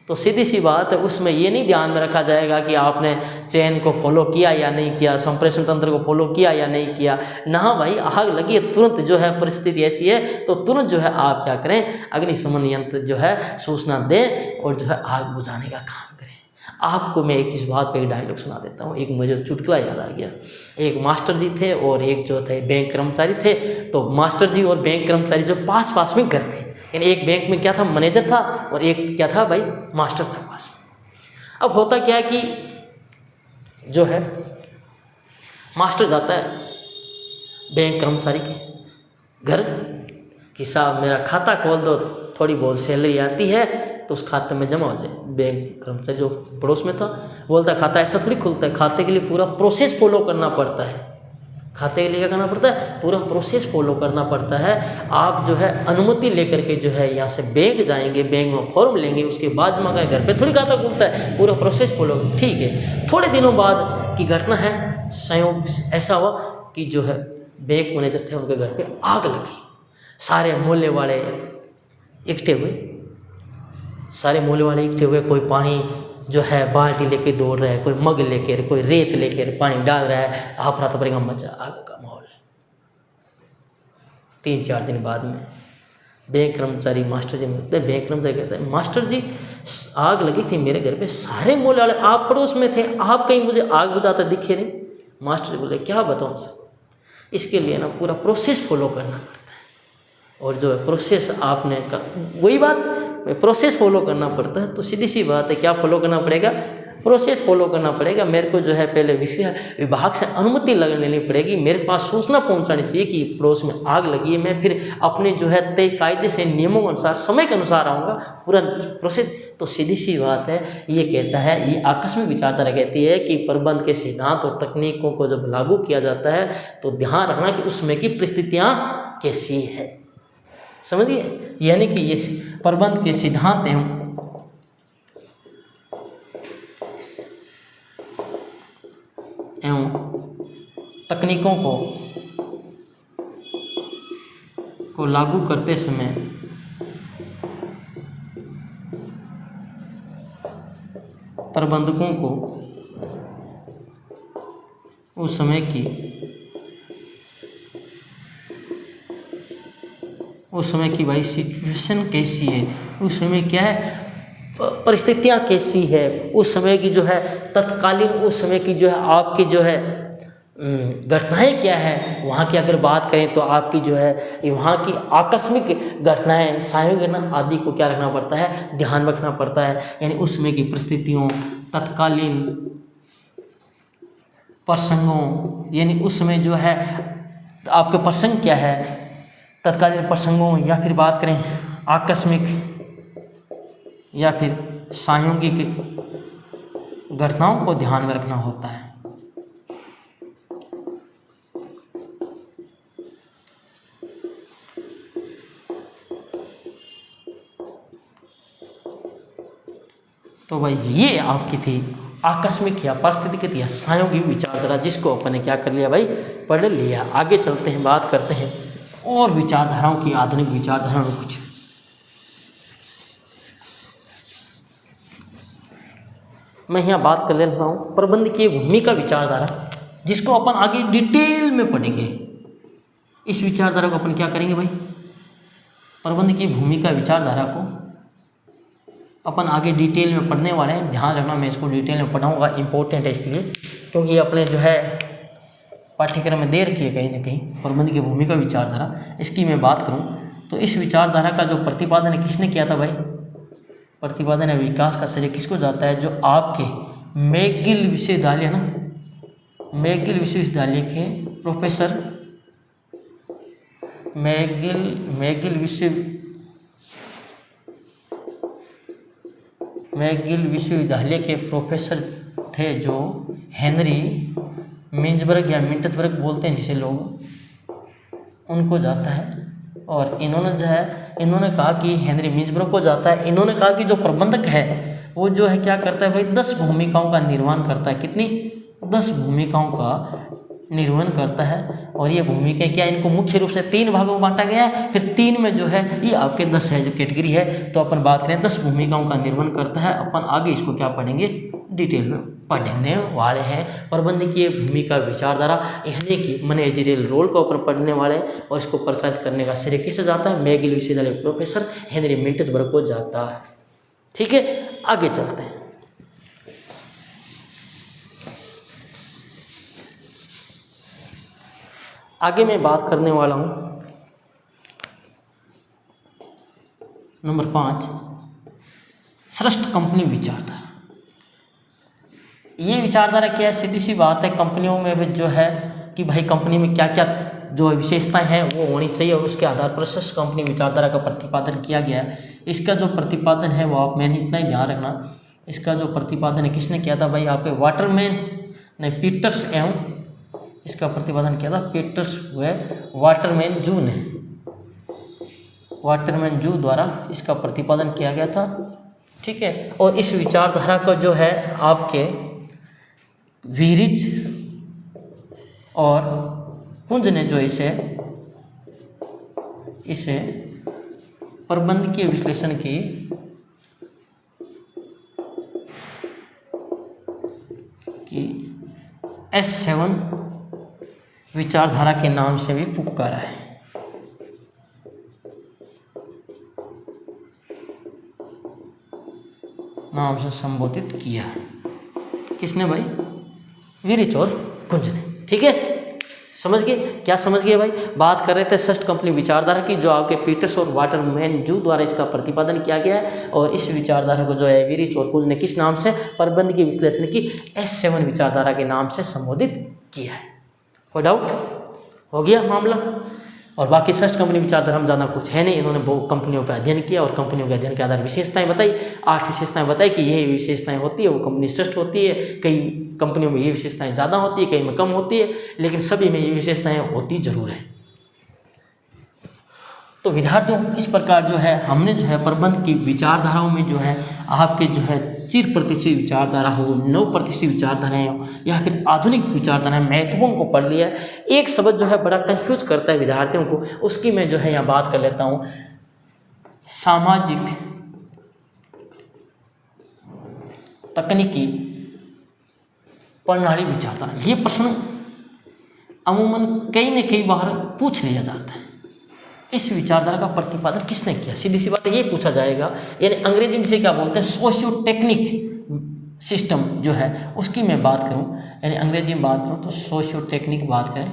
तो सीधी सी बात है, उसमें ये नहीं ध्यान में रखा जाएगा कि आपने चेन को फॉलो किया या नहीं किया, संप्रेषण तंत्र को फॉलो किया या नहीं किया। ना भाई, आग लगी है, तुरंत जो है परिस्थिति ऐसी है तो तुरंत जो है आप क्या करें, अग्निशमन यंत्र जो है सूचना दें और जो है आग बुझाने का काम करें। आपको मैं इस बात पे एक डायलॉग सुना देता हूँ। एक मुझे चुटकुला याद आ गया। एक मास्टर जी थे और एक जो थे बैंक कर्मचारी थे। तो मास्टर जी और बैंक कर्मचारी जो पास पास में घर थे, यानी एक बैंक में क्या था, मैनेजर था, और एक क्या था भाई, मास्टर था पास में। अब होता क्या है कि जो है मास्टर जाता है बैंक कर्मचारी के घर कि साहब मेरा खाता खोल दो, थोड़ी बहुत सैलरी आती है तो उस खाते में जमा हो जाए। बैंक कर्मचारी जो पड़ोस में था बोलता खाता ऐसा थोड़ी खुलता है, खाते के लिए पूरा प्रोसेस फॉलो करना पड़ता है। खाते के लिए क्या करना पड़ता है, पूरा प्रोसेस फॉलो करना पड़ता है। आप जो है अनुमति लेकर के जो है यहाँ से बैंक जाएंगे, बैंक में फॉर्म लेंगे, उसके बाद जमा करें। घर पे थोड़ी खाता खुलता है, पूरा प्रोसेस फॉलो। ठीक है, थोड़े दिनों बाद की घटना है, संयोग ऐसा हुआ कि जो है बैंक मैनेजर थे, उनके घर पे आग लगी। सारे मोहल्ले वाले इकट्ठे हुए, कोई पानी जो है बाल्टी लेके दौड़ रहा है, कोई मग लेकर, कोई रेत लेकर पानी डाल रहा है। आप रात भर का मचा, आग का माहौल है। 3-4 दिन बाद में बैंक कर्मचारी मास्टर जी मिलते। बैंक कर्मचारी कहते हैं, मास्टर जी आग लगी थी मेरे घर पे, सारे मोहल्ले वाले, आप पड़ोस में थे, आप कहीं मुझे आग बुझाते दिखे नहीं। मास्टर जी बोले, क्या बताऊँ सर, इसके लिए ना पूरा प्रोसेस फॉलो करना पड़ता है। और जो है प्रोसेस आपने वही बात, प्रोसेस फॉलो करना पड़ता है। तो सीधी सी बात है, क्या फॉलो करना पड़ेगा, प्रोसेस फॉलो करना पड़ेगा। मेरे को जो है पहले विभाग से अनुमति लेनी पड़ेगी, मेरे पास सूचना पहुंचानी चाहिए कि पड़ोस में आग लगी है। मैं फिर अपने जो है तय कायदे से, नियमों के अनुसार, समय के अनुसार आऊँगा, पूरा प्रोसेस। तो सीधी सी बात है, ये कहता है, ये आकस्मिक विचारधारा कहती है कि प्रबंध के सिद्धांत और तकनीकों को जब लागू किया जाता है तो ध्यान रखना कि उसमें की परिस्थितियाँ कैसी है। समझिए, यानी कि ये प्रबंध के सिद्धांत एवं तकनीकों को लागू करते समय प्रबंधकों को उस समय की भाई सिचुएशन कैसी है, उस समय क्या है, परिस्थितियाँ कैसी है, उस समय की जो है तत्कालीन, उस समय की जो है आपकी जो है घटनाएं क्या है। वहाँ की अगर बात करें तो आपकी जो है वहाँ की आकस्मिक घटनाएं, सामूहिक घटना आदि को क्या रखना पड़ता है, ध्यान रखना पड़ता है। यानी उस समय की परिस्थितियों, तत्कालीन प्रसंगों, यानी उस समय जो है आपके प्रसंग क्या है, तत्कालीन प्रसंगों, या फिर बात करें आकस्मिक या फिर सामूहिक घटनाओं को ध्यान में रखना होता है। तो भाई ये आपकी थी आकस्मिक या पारिस्थितिक या सामूहिक विचारधारा, जिसको अपन ने क्या कर लिया भाई, पढ़ लिया। आगे चलते हैं, बात करते हैं और विचारधाराओं की, आधुनिक विचारधारा में कुछ। मैं यहाँ बात कर ले रहा हूँ प्रबंध की भूमिका विचारधारा, जिसको अपन आगे डिटेल में पढ़ेंगे। इस विचारधारा को अपन क्या करेंगे भाई, प्रबंध की भूमिका विचारधारा को अपन आगे डिटेल में पढ़ने वाले हैं। ध्यान रखना, मैं इसको डिटेल में पढ़ाऊँगा, इंपॉर्टेंट है इसलिए, क्योंकि अपने जो है पाठ्यक्रम में दे रखी है कहीं ना कहीं प्रबंध की भूमिका विचारधारा। इसकी मैं बात करूं तो इस विचारधारा का जो प्रतिपादन है किसने किया था भाई, प्रतिपादन है विकास का श्रेय किसको जाता है, जो आपके मैगिल विश्वविद्यालय है ना, मैगिल विश्वविद्यालय के प्रोफेसर मैगिल विश्वविद्यालय के प्रोफेसर थे जो हेनरी मिंजबर्ग या मिंटसबर्ग बोलते हैं जिसे लोग, उनको जाता है। और इन्होंने कहा कि हेनरी मिंजबर्ग को जाता है। इन्होंने कहा कि जो प्रबंधक है वो जो है क्या करता है भाई, 10 भूमिकाओं का निर्वहन करता है। कितनी? 10 भूमिकाओं का निर्वहन करता है। और ये भूमिकाएं क्या, इनको मुख्य रूप से 3 भागों में बांटा गया है। फिर 3 में जो है ये आपके 10 है जो कैटेगरी है। तो अपन बात करें 10 भूमिकाओं का निर्वहन करता है। अपन आगे इसको क्या पढ़ेंगे, डिटेल में पढ़ने वाले हैं। प्रबंधकीय भूमिका विचारधारा यानी कि मैनेजरियल रोल को ऊपर पढ़ने वाले हैं। और इसको प्रचारित करने का श्रेय किसे जाता है, मैगिल विश्वविद्यालय प्रोफेसर हेनरी मिंटसबर्ग को जाता है। ठीक है, आगे चलते हैं। आगे मैं बात करने वाला हूँ नंबर 5, श्रेष्ठ कंपनी विचारधारा। ये विचारधारा क्या है, सीधी सी बात है, कंपनियों में जो है कि भाई कंपनी में क्या क्या जो विशेषताएं हैं वो होनी चाहिए और उसके आधार पर श्रेष्ठ कंपनी विचारधारा का प्रतिपादन किया गया है। इसका जो प्रतिपादन है वो आप मैंने इतना ही ध्यान रखना, इसका जो प्रतिपादन है किसने किया था भाई, आपके पीटर्स एवं इसका प्रतिपादन किया था पीटर्स व वाटरमैन जू द्वारा इसका प्रतिपादन किया गया था। ठीक है, और इस विचारधारा को जो है आपके वीरिच और पुंज ने जो इसे प्रबंधकीय विश्लेषण की S7 विचारधारा के नाम से भी पुकारा है। नाम से संबोधित किया किसने भाई, वीरिच और कुंज ने। ठीक है, समझ गए, क्या समझ गए भाई। बात कर रहे थे श्रेष्ठ कंपनी विचारधारा की जो आपके पीटर्स और वाटरमैन जू द्वारा इसका प्रतिपादन किया गया है। और इस विचारधारा को जो है वीरिच और कुंज ने किस नाम से, प्रबंधकीय विश्लेषण की S7 विचारधारा के नाम से संबोधित किया है। कोई डाउट हो गया मामला। और बाकी श्रेष्ठ कंपनी विचारधारा हम ज़्यादा कुछ है नहीं, इन्होंने वो कंपनियों पर अध्ययन किया और कंपनियों के अध्ययन के आधार विशेषताएं बताई। 8 विशेषताएं बताई कि ये विशेषताएं होती है वो कंपनी श्रेष्ठ होती है। कई कंपनियों में ये विशेषताएं ज़्यादा होती है, कई में कम होती है, लेकिन सभी में ये विशेषताएं होती जरूर है। तो विद्यार्थियों, इस प्रकार जो है हमने जो है प्रबंध की विचारधाराओं में जो है आपके जो है चिर प्रतिष्ठित विचारधारा हो, नव प्रतिष्ठित विचारधाराएं हो या फिर आधुनिक विचारधाराएं, महत्वों को पढ़ लिया है। एक शब्द जो है बड़ा कंफ्यूज करता है विद्यार्थियों को, उसकी मैं जो है यहाँ बात कर लेता हूँ, सामाजिक तकनीकी प्रणाली विचारधारा। ये प्रश्न अमूमन कई न कई बार पूछ लिया जाता है। इस विचारधारा का प्रतिपादन किसने किया, सीधी सी बात है ये पूछा जाएगा। यानी अंग्रेजी में से क्या बोलते हैं, सोशियो टेक्निक सिस्टम जो है उसकी मैं बात करूं, यानी अंग्रेजी में बात करूं तो सोशियो टेक्निक बात करें,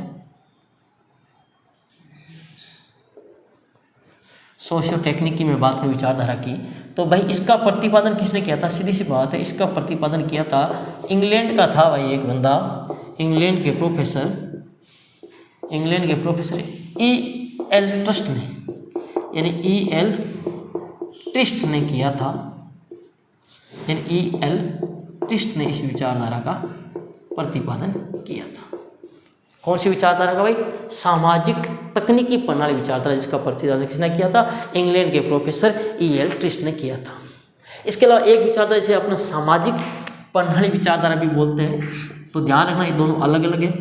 सोशियो टेक्निक की मैं बात करूं विचारधारा की, तो भाई इसका प्रतिपादन किसने किया था, सीधी सी बात है इसका प्रतिपादन किया था इंग्लैंड का था भाई एक बंदा, इंग्लैंड के प्रोफेसर E.L. ट्रस्ट ने, यानी E.L. ट्रस्ट ने किया था, यानी E.L. ट्रस्ट ने इस विचारधारा का प्रतिपादन किया था। कौन सी विचारधारा का भाई, सामाजिक तकनीकी प्रणाली विचारधारा, जिसका प्रतिपादन किसने किया था, इंग्लैंड के प्रोफेसर E.L. ट्रस्ट ने किया था। इसके अलावा एक विचारधारा जिसे अपना सामाजिक प्रणाली विचारधारा भी बोलते हैं, तो ध्यान रखना ये दोनों अलग अलग है।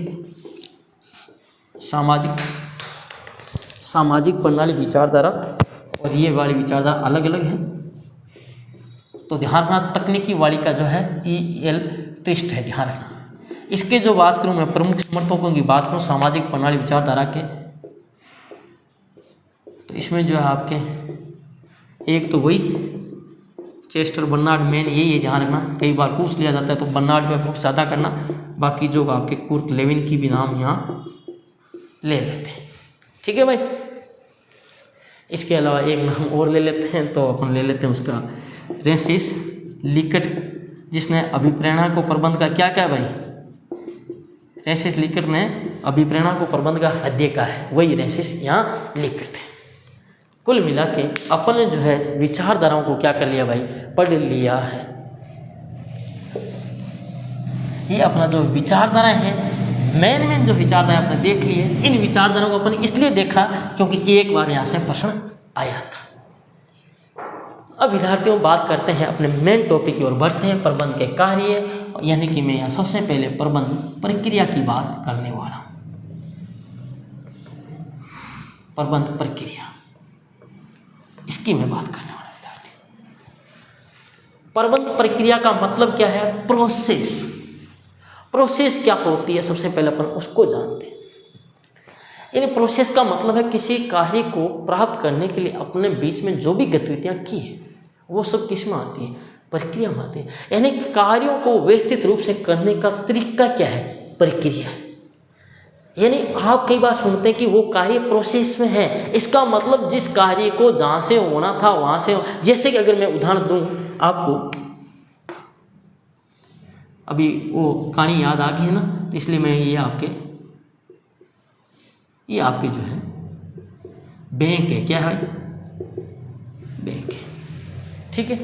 सामाजिक प्रणाली विचारधारा और ये वाली विचारधारा अलग अलग है, तो ध्यान रखना तकनीकी वाली का जो है E.L. ट्रस्ट है, ध्यान रखना। इसके जो बात करूं मैं प्रमुख समर्थकों की बात करूं सामाजिक प्रणाली विचारधारा के, तो इसमें जो है आपके एक तो वही चेस्टर बर्नार्ड मेन, यही है, ध्यान रखना। कई बार पूछ लिया जाता है तो बर्नार्ड पे फोकस ज़्यादा करना, बाकी जो आपके कुर्ट लेविन की भी नाम यहाँ ले लेते हैं। ठीक है भाई, इसके अलावा एक नाम और ले लेते हैं, तो अपन ले लेते हैं उसका फ्रांसिस लिकट, जिसने अभिप्रेरणा को प्रबंध का क्या क्या भाई, रेसिस लिखित में अभिप्रेरणा को प्रबंध का हृदय का है, वही रेसिस यहाँ लिखित है। कुल मिला के अपन ने जो है विचारधाराओं को क्या कर लिया भाई, पढ़ लिया है। ये अपना जो विचारधारा है, मेन जो विचारधारा आपने देख ली है, इन विचारधाराओं को अपन इसलिए देखा क्योंकि एक बार यहाँ से प्रश्न आया था। अब विद्यार्थियों बात करते हैं अपने मेन टॉपिक की ओर बढ़ते हैं, प्रबंध के कार्य, यानी कि मैं यहाँ सबसे पहले प्रबंध प्रक्रिया की बात करने वाला हूँ। प्रबंध प्रक्रिया, इसकी मैं बात करने वाला हूँ विद्यार्थी। प्रबंध प्रक्रिया का मतलब क्या है? प्रोसेस। प्रोसेस क्या होती है, सबसे पहले अपन उसको जानते हैं। यानी प्रोसेस का मतलब है किसी कार्य को प्राप्त करने के लिए अपने बीच में जो भी गतिविधियां की है वो सब किस में आती है? प्रक्रिया में आती है। यानी कार्यों को व्यवस्थित रूप से करने का तरीका क्या है? प्रक्रिया। यानी आप कई बार सुनते हैं कि वो कार्य प्रोसेस में है, इसका मतलब जिस कार्य को जहाँ से होना था वहाँ से, जैसे कि अगर मैं उदाहरण दूँ आपको, अभी वो कहानी याद आ गई है ना, तो इसलिए मैं ये आपके जो है बैंक है, क्या है? बैंक है, ठीक है।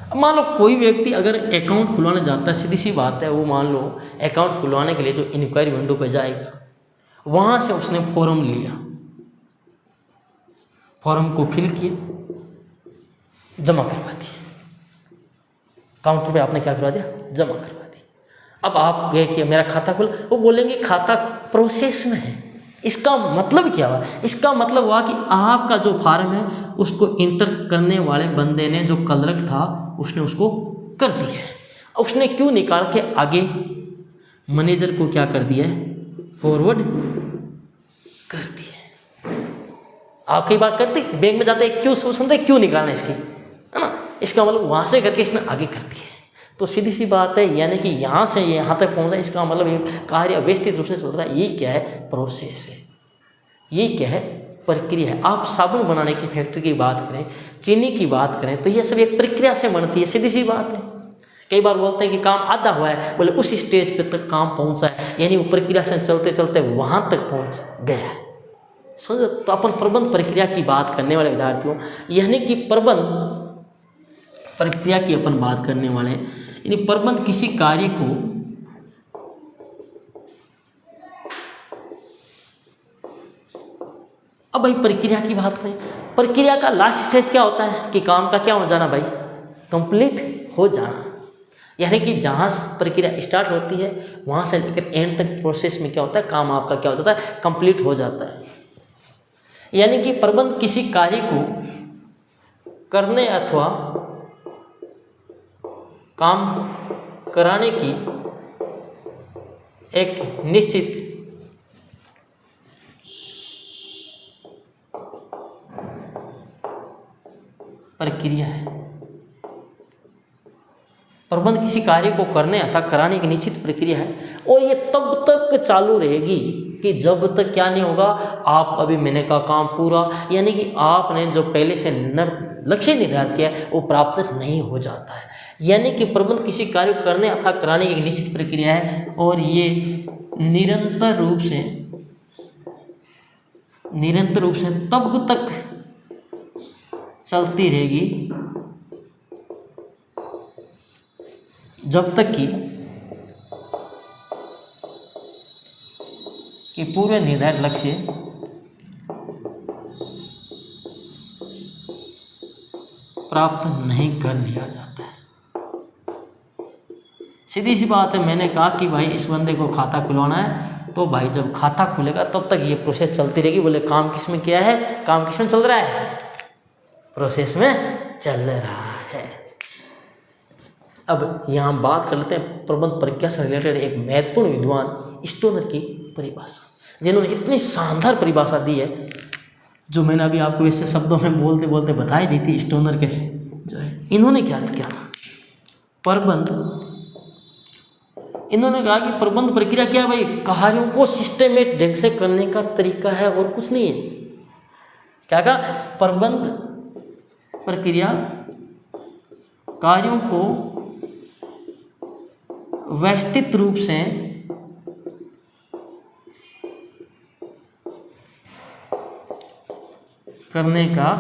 अब मान लो कोई व्यक्ति अगर अकाउंट खुलवाने जाता है, सीधी सी बात है, वो मान लो अकाउंट खुलवाने के लिए जो इंक्वायरी विंडो पे जाएगा, वहाँ से उसने फॉर्म लिया, फॉर्म को फिल किया, जमा करवा दिया, काउंटर पे आपने क्या करवा दिया? जमा करवा दिया। अब आप गए कि मेरा खाता खुला, वो बोलेंगे खाता प्रोसेस में है। इसका मतलब क्या हुआ? इसका मतलब हुआ कि आपका जो फॉर्म है उसको इंटर करने वाले बंदे ने जो क्लर्क था उसने उसको कर दिया है। उसने क्यों निकाल के आगे मैनेजर को क्या कर दिया है? फॉरवर्ड कर दिया। आप कई बार करते बैंक में जाते क्यों सुनते क्यों निकालना इसकी, है ना? इसका मतलब वहाँ से करके इसने आगे कर दिया है। तो सीधी सी बात है, यानी कि यहाँ से ये यहाँ तक पहुँचा, इसका मतलब ये कार्य व्यवस्थित रूप से चल रहा है। ये क्या है? प्रोसेस है। ये क्या है? प्रक्रिया है। आप साबुन बनाने की फैक्ट्री की बात करें, चीनी की बात करें, तो ये सब एक प्रक्रिया से बनती है, सीधी सी बात है। कई बार बोलते हैं कि काम आधा हुआ है, बोले उस स्टेज पे तक काम पहुँचा है, यानी वो प्रक्रिया से चलते चलते वहाँ तक पहुँच गया है। समझो? तो अपन प्रबंध प्रक्रिया की बात करने वाले विद्यार्थियों, यानी कि प्रबंध प्रक्रिया की अपन बात करने वाले हैं। यानी प्रबंध किसी कार्य को अब भाई प्रक्रिया की बात करें, प्रक्रिया का लास्ट स्टेज क्या होता है कि काम का क्या हो जाना भाई? कंप्लीट हो जाना। यानी कि जहाँ प्रक्रिया स्टार्ट होती है वहाँ से लेकर एंड तक प्रोसेस में क्या होता है? काम आपका क्या हो जाता है? कंप्लीट हो जाता है। यानी कि प्रबंध किसी कार्य को करने अथवा काम कराने की एक निश्चित प्रक्रिया है। प्रबंध किसी कार्य को करने अथवा कराने की निश्चित प्रक्रिया है, और ये तब तक चालू रहेगी कि जब तक क्या नहीं होगा? आप अभी मैंने कहा काम पूरा, यानी कि आपने जो पहले से लक्ष्य निर्धारित किया है वो प्राप्त नहीं हो जाता है। यानी कि प्रबंध किसी कार्य को करने अथवा कराने की निश्चित प्रक्रिया है, और ये निरंतर रूप से तब तक चलती रहेगी जब तक कि पूरे निर्धारित लक्ष्य प्राप्त नहीं कर लिया जाता है। सीधी सी बात है, मैंने कहा कि भाई इस बंदे को खाता खुलवाना है, तो भाई जब खाता खुलेगा तब तक ये प्रोसेस चलती रहेगी। बोले काम किस में किया है? काम किस में चल रहा है? प्रोसेस में चल रहा है। अब यहाँ बात कर लेते हैं प्रबंध प्रक्रिया से रिलेटेड एक महत्वपूर्ण विद्वान स्टोनर की परिभाषा, जिन्होंने इतनी शानदार परिभाषा दी है, जो मैंने अभी आपको ऐसे शब्दों में बोलते बोलते बताई दी थी। स्टोनर के जो है, इन्होंने क्या था? प्रबंध, इन्होंने कहा कि प्रबंध प्रक्रिया क्या है भाई? कार्यों को सिस्टमेटिक ढंग से करने का तरीका है और कुछ नहीं है। क्या कहा? प्रबंध प्रक्रिया कार्यों को व्यवस्थित रूप से करने का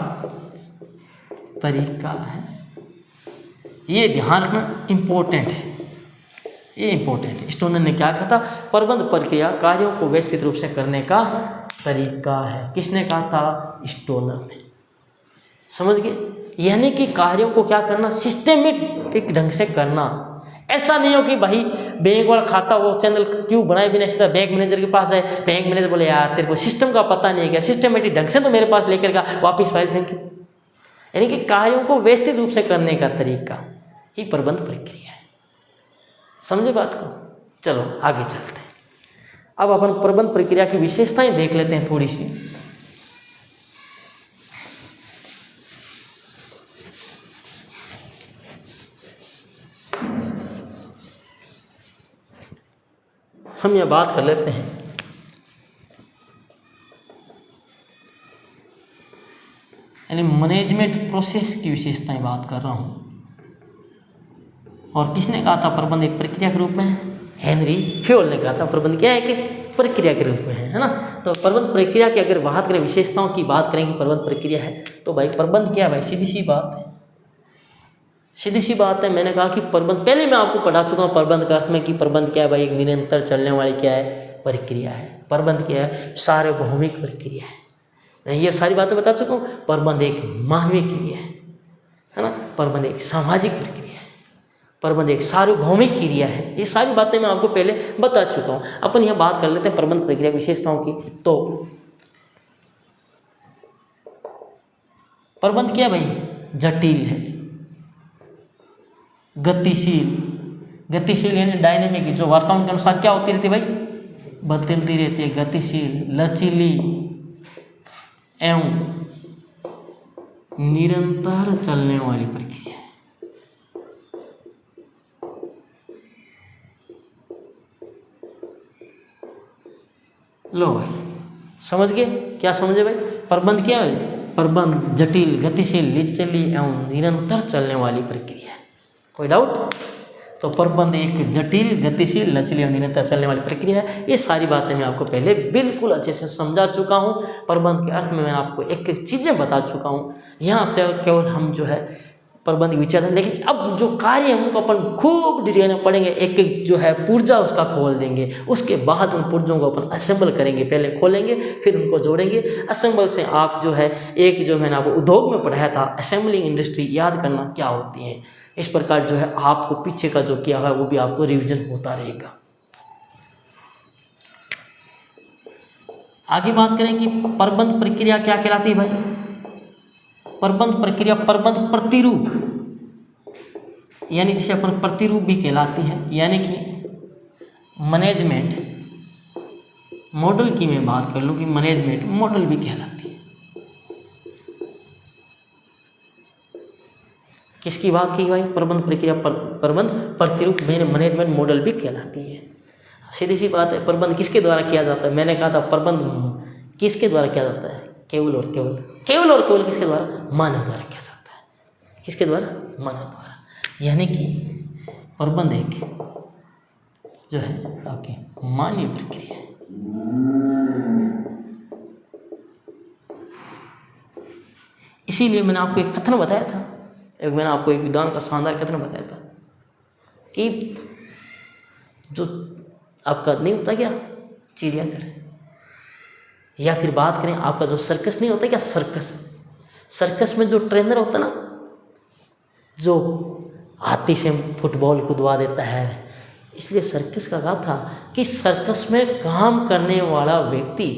तरीका है। ये ध्यान रखना इम्पोर्टेंट है, ये इम्पोर्टेंट है। स्टोनर ने क्या कहा था? प्रबंध प्रक्रिया कार्यों को व्यवस्थित रूप से करने का तरीका है। किसने कहा था? स्टोनर ने। समझ गए? यानी कि कार्यों को क्या करना? सिस्टमेटिक ढंग से करना। ऐसा नहीं हो कि भाई बैंक वाला खाता वो चैनल क्यों बनाए बिना सीधा बैंक मैनेजर के पास है, बैंक मैनेजर बोले यार तेरे को सिस्टम का पता नहीं है क्या, सिस्टमेटिक ढंग से तो मेरे पास लेकर का वापिस फाइल फेंक। यानी कि कार्यों को व्यवस्थित रूप से करने का तरीका ही प्रबंध प्रक्रिया है। समझे बात को? चलो आगे चलते हैं। अब अपन प्रबंध प्रक्रिया की विशेषताएं देख लेते हैं थोड़ी सी। हम यह बात कर लेते हैं यानी मैनेजमेंट प्रोसेस की विशेषताएं बात कर रहा हूं। और किसने कहा था प्रबंध एक प्रक्रिया के रूप में? हेनरी फ्योल ने कहा था प्रबंध क्या है कि प्रक्रिया के रूप में है ना। तो प्रबंध प्रक्रिया की अगर बात करें, विशेषताओं की बात करें कि प्रबंध प्रक्रिया है, तो भाई प्रबंध क्या है भाई? सीधी सी बात है, सीधी सी बात है। मैंने कहा कि प्रबंध, पहले मैं आपको पढ़ा चुका हूँ प्रबंध का अर्थ में कि प्रबंध क्या है भाई? एक निरंतर चलने वाली क्या है? प्रक्रिया है। प्रबंध क्या है? सार्वभौमिक प्रक्रिया है। मैं ये सारी बातें बता चुका हूँ। प्रबंध एक मानवीय क्रिया है ना। प्रबंध एक सामाजिक प्रक्रिया है। प्रबंध एक सार्वभौमिक क्रिया है। ये सारी बातें मैं आपको पहले बता चुका हूँ। अपन यह बात कर लेते हैं प्रबंध प्रक्रिया विशेषताओं की। तो प्रबंध क्या भाई? जटिल है, गतिशील। गतिशील यानी डायनेमिक, जो वातावरण के अनुसार क्या होती रहती है भाई? बदलती रहती है। गतिशील, लचीली एवं निरंतर चलने वाली प्रक्रिया है। लो भाई समझ गए? क्या समझे भाई? प्रबंध क्या है? प्रबंध जटिल, गतिशील, लचीली एवं निरंतर चलने वाली प्रक्रिया है। कोई डाउट? तो प्रबंध एक जटिल, गतिशील, लचीली और निरंतर चलने वाली प्रक्रिया है। ये सारी बातें मैं आपको पहले बिल्कुल अच्छे से समझा चुका हूँ। प्रबंध के अर्थ में मैं आपको एक एक चीज़ें बता चुका हूँ। यहाँ से केवल हम जो है प्रबंध विचार, लेकिन अब जो कार्य है उनको अपन खूब डिटेल में पढ़ेंगे। एक एक जो है पुर्जा उसका खोल देंगे, उसके बाद उन पुर्जों को अपन असेंबल करेंगे। पहले खोलेंगे फिर उनको जोड़ेंगे। असेंबल से आप जो है एक जो मैंने आपको उद्योग में पढ़ाया था असेंबलिंग इंडस्ट्री याद करना क्या होती है। इस प्रकार जो है आपको पीछे का जो किया है वो भी आपको रिवीजन होता रहेगा। आगे बात करें कि प्रबंध प्रक्रिया क्या कहलाती है भाई? प्रबंध प्रक्रिया प्रबंध प्रतिरूप, यानी जिसे अपन प्रतिरूप भी कहलाती है। यानी कि मैनेजमेंट मॉडल की मैं बात कर लूँ कि मैनेजमेंट मॉडल भी कहलाती है। किसकी बात की भाई? प्रबंध प्रक्रिया प्रबंध प्रतिरूप मैनेजमेंट मॉडल भी कहलाती है। सीधी सी बात है, प्रबंध किसके द्वारा किया जाता है? मैंने कहा था प्रबंध किसके द्वारा किया जाता है? केवल और केवल, केवल और केवल किसके द्वारा? मानव द्वारा किया जाता है। किसके द्वारा? मानव द्वारा। यानी कि प्रबंध एक जो है आपकी मानवीय प्रक्रिया है। इसीलिए मैंने आपको एक कथन बताया था, मैंने आपको एक विद्वान का शानदार कथन बताया था कि जो आपका नहीं होता क्या चिड़ियाघर, या फिर बात करें आपका जो सर्कस नहीं होता क्या सर्कस, सर्कस में जो ट्रेनर होता ना, जो हाथी से फुटबॉल कुदवा देता है, इसलिए सर्कस का कहा था कि सर्कस में काम करने वाला व्यक्ति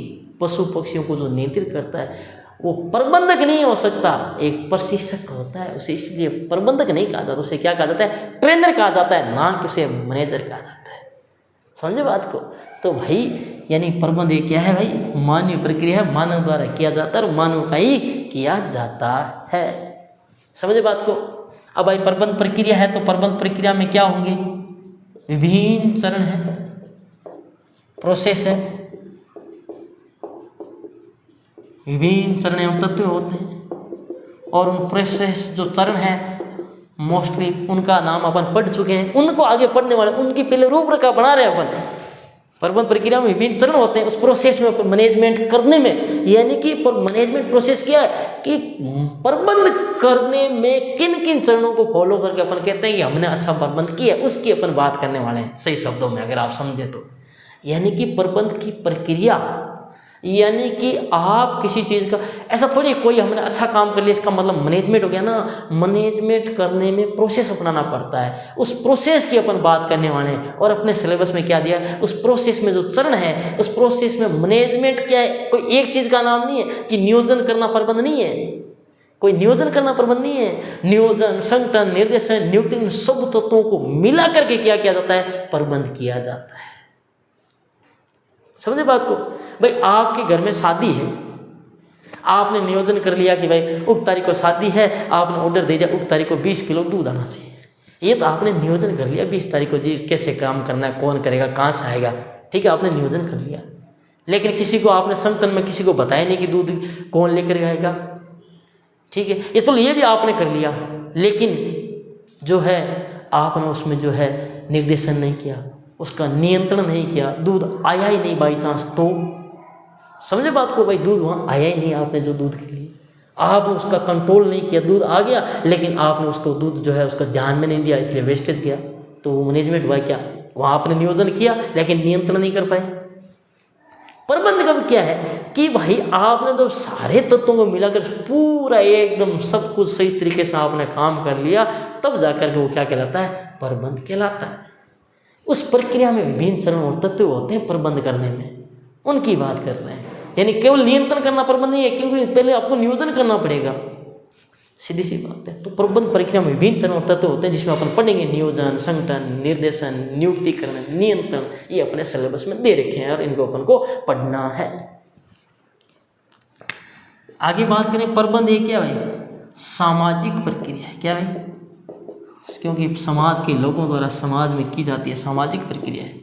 पशु पक्षियों को जो नियंत्रित करता है वो प्रबंधक नहीं हो सकता, एक प्रशिक्षक होता है। उसे इसलिए प्रबंधक नहीं कहा जाता, उसे क्या कहा जाता है? ट्रेनर कहा जाता है, ना कि उसे मैनेजर कहा जाता है। समझे बात को? तो भाई यानी प्रबंध ये क्या है भाई? मानवीय प्रक्रिया है, मानव द्वारा किया जाता है और मानव का ही किया जाता है। समझे बात को? अब भाई प्रबंध प्रक्रिया है तो प्रबंध प्रक्रिया में क्या होंगे? विभिन्न चरण है, प्रोसेस है, विभिन्न चरण एवं तत्व होते हैं। और उन प्रोसेस जो चरण है मोस्टली उनका नाम अपन पढ़ चुके हैं, उनको आगे पढ़ने वाले उनकी पहले रूपरेखा बना रहे हैं अपन। प्रबंध प्रक्रिया में विभिन्न चरण होते हैं, उस प्रोसेस में मैनेजमेंट करने में, यानी कि मैनेजमेंट प्रोसेस क्या है कि प्रबंध करने में किन किन चरणों को फॉलो करके अपन कहते हैं कि हमने अच्छा प्रबंध किया, उसकी अपन बात करने वाले हैं सही शब्दों में अगर आप समझे तो। यानी कि प्रबंध की प्रक्रिया, यानी कि आप किसी चीज़ का, ऐसा थोड़ी कोई हमने अच्छा काम कर लिया इसका मतलब मैनेजमेंट हो गया ना। मैनेजमेंट करने में प्रोसेस अपनाना पड़ता है, उस प्रोसेस की अपन बात करने वाले हैं। और अपने सिलेबस में क्या दिया, उस प्रोसेस में जो चरण है, उस प्रोसेस में मैनेजमेंट क्या है, कोई एक चीज़ का नाम नहीं है कि नियोजन करना प्रबंध नहीं है, कोई नियोजन करना प्रबंध नहीं है। नियोजन, संगठन, निर्देशन, नियुक्ति, इन सब तत्वों को मिला करके क्या किया जाता है, प्रबंध किया जाता है। समझे बात को भाई। आपके घर में शादी है, आपने नियोजन कर लिया कि भाई उक्त तारीख को शादी है, आपने ऑर्डर दे दिया उक्त तारीख को 20 किलो दूध आना चाहिए। ये तो आपने नियोजन कर लिया 20 तारीख को जी कैसे काम करना है, कौन करेगा, कहाँ से आएगा, ठीक है, आपने नियोजन कर लिया। लेकिन किसी को आपने संगठन में किसी को बताया नहीं कि दूध कौन लेकर आएगा, ठीक है, ये तो ये भी आपने कर लिया, लेकिन जो है आपने उसमें जो है निर्देशन नहीं किया, उसका नियंत्रण नहीं किया, दूध आया ही नहीं बाई चांस, तो समझे बात को भाई, दूध वहाँ आया ही नहीं, आपने जो दूध के लिए आपने उसका कंट्रोल नहीं किया, दूध आ गया लेकिन आपने उसको दूध जो है उसका ध्यान में नहीं दिया, इसलिए वेस्टेज गया। तो मैनेजमेंट हुआ क्या, वहाँ आपने नियोजन किया लेकिन नियंत्रण नहीं कर पाए। प्रबंध कब क्या है कि भाई आपने जब सारे तत्वों को मिलाकर पूरा एकदम सब कुछ सही तरीके से आपने काम कर लिया, तब जाकर के वो क्या कहलाता है, प्रबंध कहलाता है। उस प्रक्रिया में विभिन्न चरण और तत्व होते हैं प्रबंध करने में, उनकी बात कर रहे हैं। यानी केवल नियंत्रण करना प्रबंध नहीं है, क्योंकि पहले आपको नियोजन करना पड़ेगा, सीधी सी बात है। तो प्रबंध प्रक्रिया में विभिन्न चरण और तत्व होते हैं जिसमें अपन पढ़ेंगे नियोजन, संगठन, निर्देशन, नियुक्तिकरण, नियंत्रण, ये अपने सिलेबस में दे रखे हैं और इनको अपन को पढ़ना है। आगे बात करें प्रबंध, ये क्या भाई, सामाजिक प्रक्रिया है। क्या भाई, क्योंकि समाज के लोगों द्वारा समाज में की जाती है, सामाजिक प्रक्रिया है,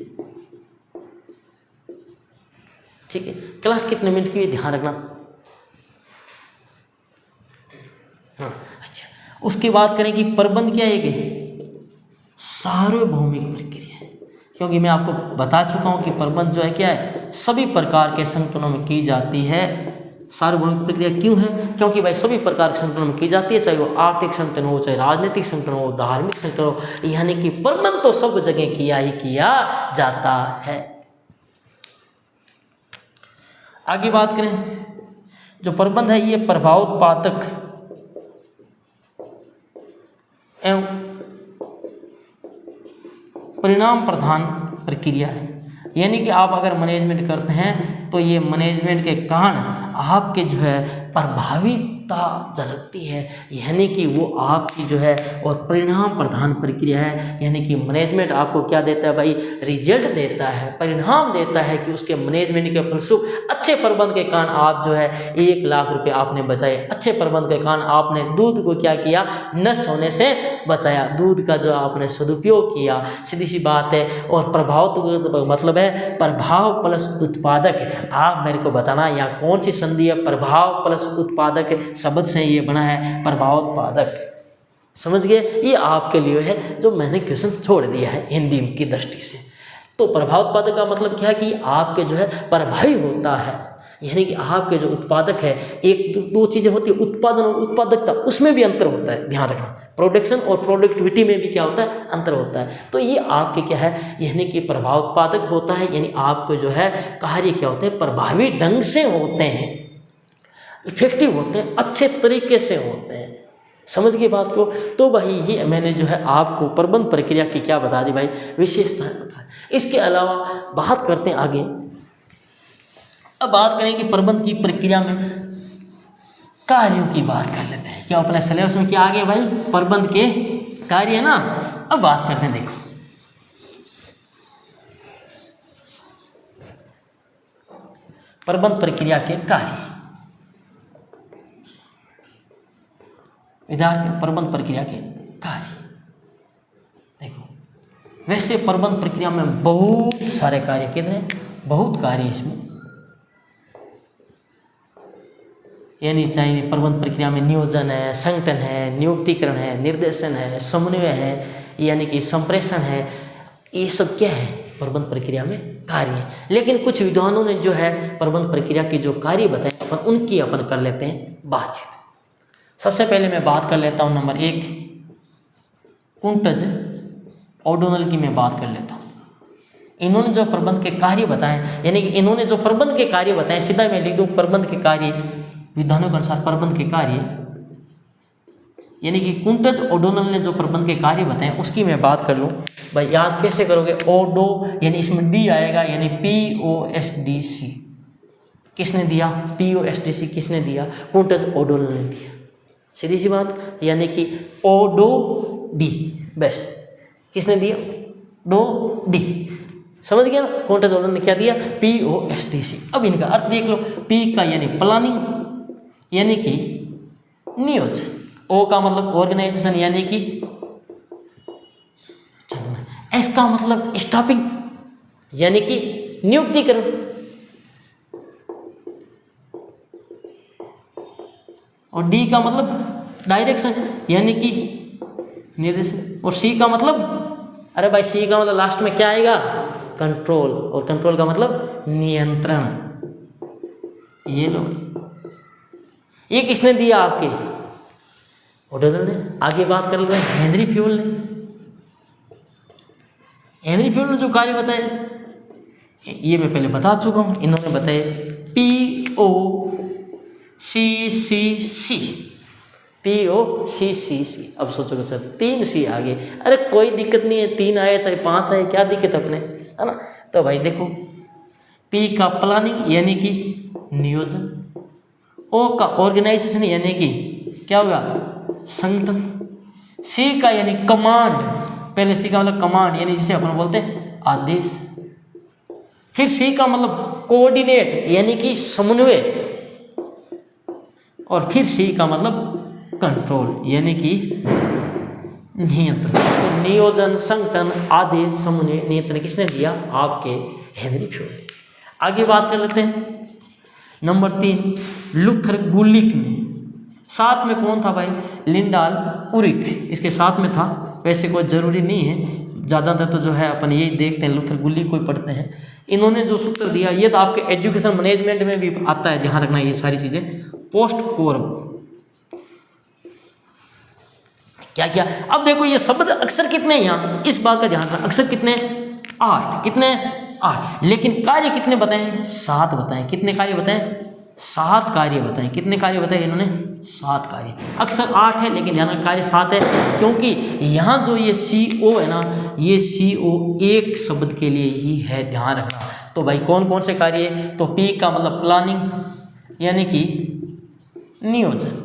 ठीक है। क्लास कितने मिनट की, ध्यान रखना। हाँ अच्छा, उसकी बात करें कि प्रबंध क्या है कि सार्वभौमिक प्रक्रिया है, क्योंकि मैं आपको बता चुका हूं कि प्रबंध जो है क्या है, सभी प्रकार के संगठनों में की जाती है। सार्वभौमिक प्रक्रिया क्यों है, क्योंकि भाई सभी प्रकार के संगठनों में की जाती है, चाहे वो आर्थिक संगठन हो, चाहे राजनीतिक संगठन हो, धार्मिक संगठन हो, यानी कि प्रबंध तो सब जगह किया ही किया जाता है। आगे बात करें, जो प्रबंध है ये प्रभावोत्पादक एवं परिणाम प्रधान प्रक्रिया है। यानी कि आप अगर मैनेजमेंट करते हैं तो ये मैनेजमेंट के कारण आपके जो है प्रभाविता झलकती है, यानी कि वो आपकी जो है और परिणाम प्रधान प्रक्रिया है। यानी कि मैनेजमेंट आपको क्या देता है भाई, रिजल्ट देता है, परिणाम देता है कि उसके मैनेजमेंट के फलस्वरूप अच्छे प्रबंध के कारण आप जो है 1 लाख रुपए आपने बचाए, अच्छे प्रबंध के कारण आपने दूध को क्या किया, नष्ट होने से बचाया, दूध का जो आपने सदुपयोग किया, सीधी सी बात है। और प्रभाव तो मतलब है प्रभाव प्लस उत्पादक। आप मेरे को बताना यहाँ कौन सी संधि है, प्रभाव प्लस उत्पादक शब्द से ये बना है प्रभावोत्पादक, समझ गए। ये आपके लिए है जो मैंने क्वेश्चन छोड़ दिया है हिंदी की दृष्टि से। तो प्रभावोत्पादक का मतलब क्या है कि आपके जो है प्रभावी होता है, यानी कि आपके जो उत्पादक है, एक दो चीज़ें होती है, उत्पादन और उत्पादकता, उसमें भी अंतर होता है, ध्यान रखना। प्रोडक्शन और प्रोडक्टिविटी में भी क्या होता है, अंतर होता है। तो ये आपके क्या है, यानी कि प्रभावोत्पादक होता है, यानी आपके जो है कार्य क्या होते हैं, प्रभावी ढंग से होते हैं, इफेक्टिव होते हैं, अच्छे तरीके से होते हैं, समझ गए बात को। तो भाई ये मैंने जो है आपको प्रबंध प्रक्रिया की क्या बता दी भाई, विशेषताएं बता दी। इसके अलावा बात करते हैं आगे। अब बात करें कि प्रबंध की प्रक्रिया में कार्यों की बात कर लेते हैं। क्या अपने सिलेबस में क्या आ गया भाई, प्रबंध के कार्य है ना। अब बात करते हैं, देखो प्रबंध प्रक्रिया के कार्य। विद्यार्थी, प्रबंध प्रक्रिया के कार्य देखो, वैसे प्रबंध प्रक्रिया में बहुत सारे कार्य कितने, बहुत कार्य इसमें, यानी चाहे प्रबंध प्रक्रिया में नियोजन है, संगठन है, नियुक्तिकरण है, निर्देशन है, समन्वय है, यानी कि संप्रेषण है, ये सब क्या है प्रबंध प्रक्रिया में कार्य है। लेकिन कुछ विद्वानों ने जो है प्रबंध प्रक्रिया के जो कार्य बताए अपन उनकी अपन कर लेते हैं बातचीत। सबसे पहले मैं बात कर लेता हूँ नंबर 1 कुंटज ओडोनल की मैं बात कर लेता हूँ। इन्होंने जो प्रबंध के कार्य बताए, यानी कि इन्होंने जो प्रबंध के कार्य बताए, सीधा मैं लिख दूँ प्रबंध के कार्य, विद्वानों के अनुसार प्रबंध के कार्य, यानी कि कुंटज ओडोनल ने जो प्रबंध के कार्य बताए उसकी मैं बात कर लूँ। भाई याद कैसे करोगे, ओडो यानी इसमें डी आएगा, यानी POSDC किसने दिया, POSDC किसने दिया, कुंटज ओडोनल ने दिया। सीधी सी बात, यानी कि ओडो डी, बस किसने दिया, डो डी, समझ गया ना। कुंटज ओडोनल ने क्या दिया, POSDC। अब इनका अर्थ देख लो, P का यानी प्लानिंग यानी कि नियोजन, O का मतलब ऑर्गेनाइजेशन यानी कि S का मतलब स्टाफिंग यानी कि नियुक्तिकरण, और D का मतलब डायरेक्शन यानी कि निर्देशन, और C का मतलब, अरे भाई C का मतलब लास्ट में क्या आएगा, कंट्रोल, और कंट्रोल का मतलब नियंत्रण। ये लो, ये किसने दिया आपके, ओडोनल ने। आगे बात कर लेते हैं हेनरी फ्यूल ने। हेनरी फ्यूल ने जो कार्य बताए ये मैं पहले बता चुका हूँ। इन्होंने बताए POCCC। अब सोचोगे सर 3 C आ गए, अरे कोई दिक्कत नहीं है, 3 आए चाहे 5 आए, क्या दिक्कत अपने, है ना। तो भाई देखो, P का प्लानिंग यानी कि नियोजन, O का ऑर्गेनाइजेशन यानी कि क्या होगा, संगठन, C का यानी कमांड, पहले C का मतलब कमांड यानी जिसे अपन बोलते हैं आदेश, फिर C का मतलब कोऑर्डिनेट यानी कि समन्वय, और फिर C का मतलब कंट्रोल यानी कि नियंत्रण। तो नियोजन, संगठन, आदेश, समन्वय, नियंत्रण किसने दिया, आपके हेनरी फ्यूल ने। आगे बात कर लेते हैं नंबर 3 लूथर गुलिक ने। साथ में कौन था भाई, लिंडाल उरिक इसके साथ में था। वैसे कोई ज़रूरी नहीं है, ज़्यादातर तो जो है अपन यही देखते हैं, लूथर गुलिक को ही पढ़ते हैं। इन्होंने जो सूत्र दिया ये तो आपके एजुकेशन मैनेजमेंट में भी आता है, ध्यान रखना ये सारी चीज़ें। पोस्ट कोरम क्या क्या, अब देखो ये शब्द अक्षर कितने हैं यहाँ, इस बात का ध्यान रखना, अक्षर कितने, 8, कितने 8, लेकिन कार्य कितने बताएं, 7 बताएं। कितने कार्य बताएं, 7 कार्य बताएं। कितने कार्य बताएं इन्होंने, 7 कार्य। अक्षर 8 है लेकिन ध्यान रखना कार्य 7 है, क्योंकि यहाँ जो ये CO है ना, ये CO एक शब्द के लिए ही है, ध्यान रखना। तो भाई कौन कौन से कार्य है, तो P का मतलब प्लानिंग यानी कि नियोजन,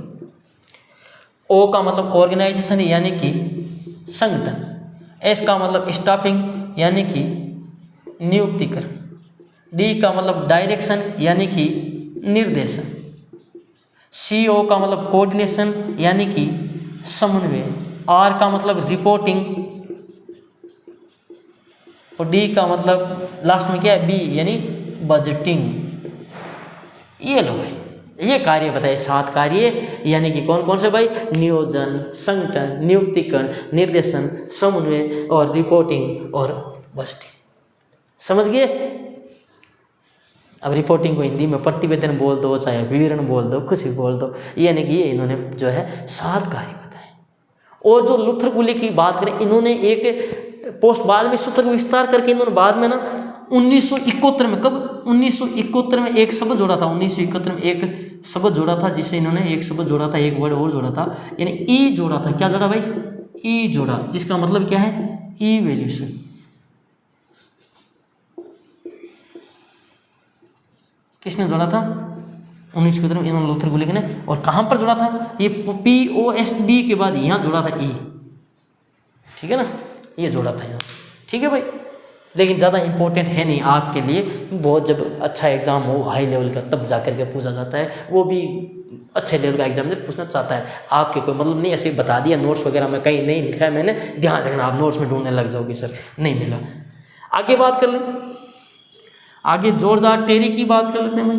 O का मतलब ऑर्गेनाइजेशन यानी कि संगठन, S का मतलब स्टाफिंग यानी कि नियुक्तिकरण, D का मतलब डायरेक्शन यानी कि निर्देशन, CO का मतलब कोऑर्डिनेशन यानी कि समन्वय, R का मतलब रिपोर्टिंग, और D का मतलब लास्ट में क्या है, B यानी बजटिंग। ये लो भाई, ये कार्य बताए 7 कार्य, यानी कि कौन कौन से भाई, नियोजन, संगठन, नियुक्तिकरण, निर्देशन, समन्वय और रिपोर्टिंग और बजटिंग। समझ गए। अब रिपोर्टिंग को हिंदी में प्रतिवेदन बोल दो, चाहे विवरण बोल दो, कुछ भी बोल दो, यानी कि ये इन्होंने जो है 7 कार्य बताए। और जो लूथर गुलिक की बात करें, इन्होंने एक पोस्ट बाद में सूत्र को विस्तार करके इन्होंने बाद में ना 1971 में, कब 1971 में एक शब्द जोड़ा था, 1971 में एक शब्द जोड़ा था, जिससे इन्होंने एक शब्द जोड़ा था, एक वर्ड और जोड़ा था, यानी ई जोड़ा था। क्या जोड़ा भाई, ई जोड़ा, जिसका मतलब क्या है, इवैल्यूएशन। किसने जोड़ा था, 1971 में इन्होंने लूथर गुलिक ने। और कहाँ पर जोड़ा था, ये POSD के बाद यहाँ जोड़ा था ई, ठीक है ना, ये जोड़ा था यहाँ, ठीक है भाई। लेकिन ज़्यादा इंपॉर्टेंट है नहीं आपके लिए, बहुत जब अच्छा एग्जाम हो हाई लेवल का तब जा करके पूछा जाता है, वो भी अच्छे लेवल का एग्जाम पूछना चाहता है। आपके कोई मतलब नहीं, ऐसे बता दिया, नोट्स वगैरह में कहीं नहीं लिखा है मैंने, ध्यान रखना, आप नोट्स में ढूंढने लग जाओगे सर नहीं मिला। आगे बात कर लें, आगे जॉर्ज आर टेरी की बात कर लेते हैं भाई।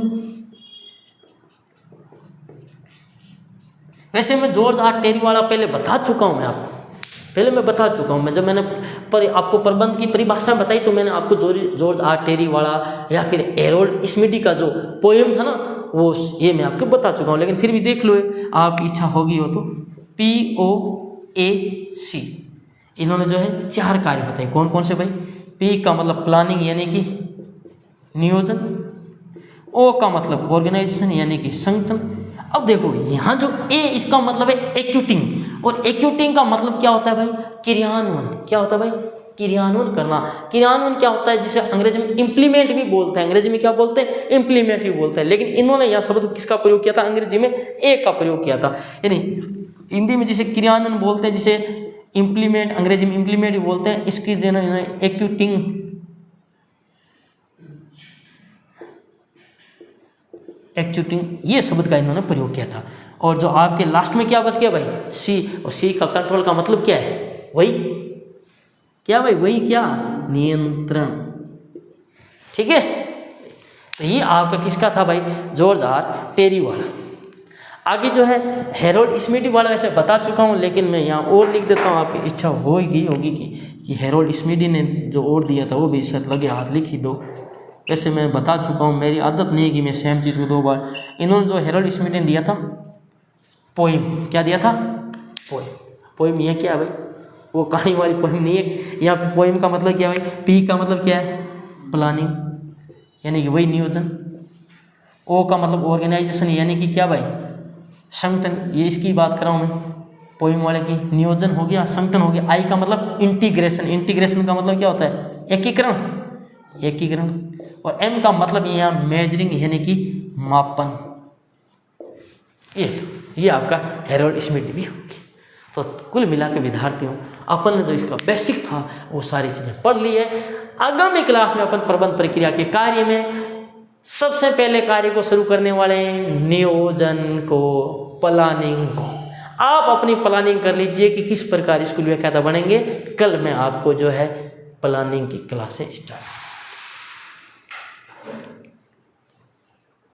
वैसे मैं जॉर्ज आर टेरी वाला पहले बता चुका हूँ मैं आपको, पहले मैं बता चुका हूँ। जब मैंने आपको प्रबंध की परिभाषा बताई तो मैंने आपको जॉर्ज आर टेरी वाला या फिर हेरोल्ड स्मिडी का जो पोएम था ना वो ये मैं आपको बता चुका हूँ। लेकिन फिर भी देख लो, आपकी इच्छा होगी हो तो POAC इन्होंने जो है 4 कार्य बताए। कौन कौन से भाई? P का मतलब प्लानिंग यानी कि नियोजन, O का मतलब ऑर्गेनाइजेशन यानी कि संगठन। अब देखो यहाँ जो A इसका मतलब है एक्यूटिंग, और एक्यूटिंग का मतलब क्या होता है भाई? क्रियान्वयन। क्या होता है भाई? क्रियान्वयन करना। क्रियान्वयन क्या होता है? जिसे अंग्रेजी में इम्प्लीमेंट भी बोलते हैं। अंग्रेजी में क्या बोलते हैं? इम्प्लीमेंट भी बोलते हैं। लेकिन इन्होंने यहाँ शब्द किसका प्रयोग किया था? अंग्रेजी में A का प्रयोग किया था। यानी हिंदी में जिसे क्रियान्वयन बोलते हैं, जिसे इम्प्लीमेंट, अंग्रेजी में इम्प्लीमेंट भी बोलते हैं, इसकी जो है एक्यूटिंग, ये शब्द का इन्होंने प्रयोग किया था। और जो आपके लास्ट में क्या बच गया भाई? C, और C का कंट्रोल का मतलब क्या है? वही क्या भाई? वही क्या? नियंत्रण। ठीक है, तो ये आपका किसका था भाई? जॉर्ज आर टेरी वाला। आगे जो है हेरोल्ड स्मिडी वाला वैसे बता चुका हूँ, लेकिन मैं यहाँ और लिख देता हूँ, आपकी इच्छा होगी कि हेरोल्ड स्मिडी ने जो और दिया था वो भी सर लगे हाथ लिख ही दो। वैसे मैं बता चुका हूँ, मेरी आदत नहीं है कि मैं सेम चीज़ को 2 बार। इन्होंने जो हेरोल्ड स्मिडी ने दिया था पोइम, क्या दिया था? पोइम। ये क्या है भाई? वो कहानी वाली पोइम नहीं है। यहाँ पे पोइम का मतलब क्या है भाई? P का मतलब क्या है? प्लानिंग यानी कि वही नियोजन। O का मतलब ऑर्गेनाइजेशन यानी कि क्या भाई? संगठन। ये इसकी बात कर रहा हूँ मैं, पोइम वाले की। नियोजन हो गया, संगठन हो गया। I का मतलब इंटीग्रेशन। इंटीग्रेशन का मतलब क्या होता है? एकीकरण। और M का मतलब यहाँ मेजरिंग यानी कि मापन। ये आपका हेरोल्ड स्मिडी भी होगी। तो कुल मिला के विद्यार्थियों, अपन ने जो इसका बेसिक था वो सारी चीज़ें पढ़ ली है। आगामी क्लास में अपन प्रबंध प्रक्रिया के कार्य में सबसे पहले कार्य को शुरू करने वाले हैं नियोजन को, प्लानिंग को। आप अपनी प्लानिंग कर लीजिए कि किस प्रकार स्कूल व्याख्याता बनेंगे। कल मैं आपको जो है प्लानिंग की क्लासें स्टार्ट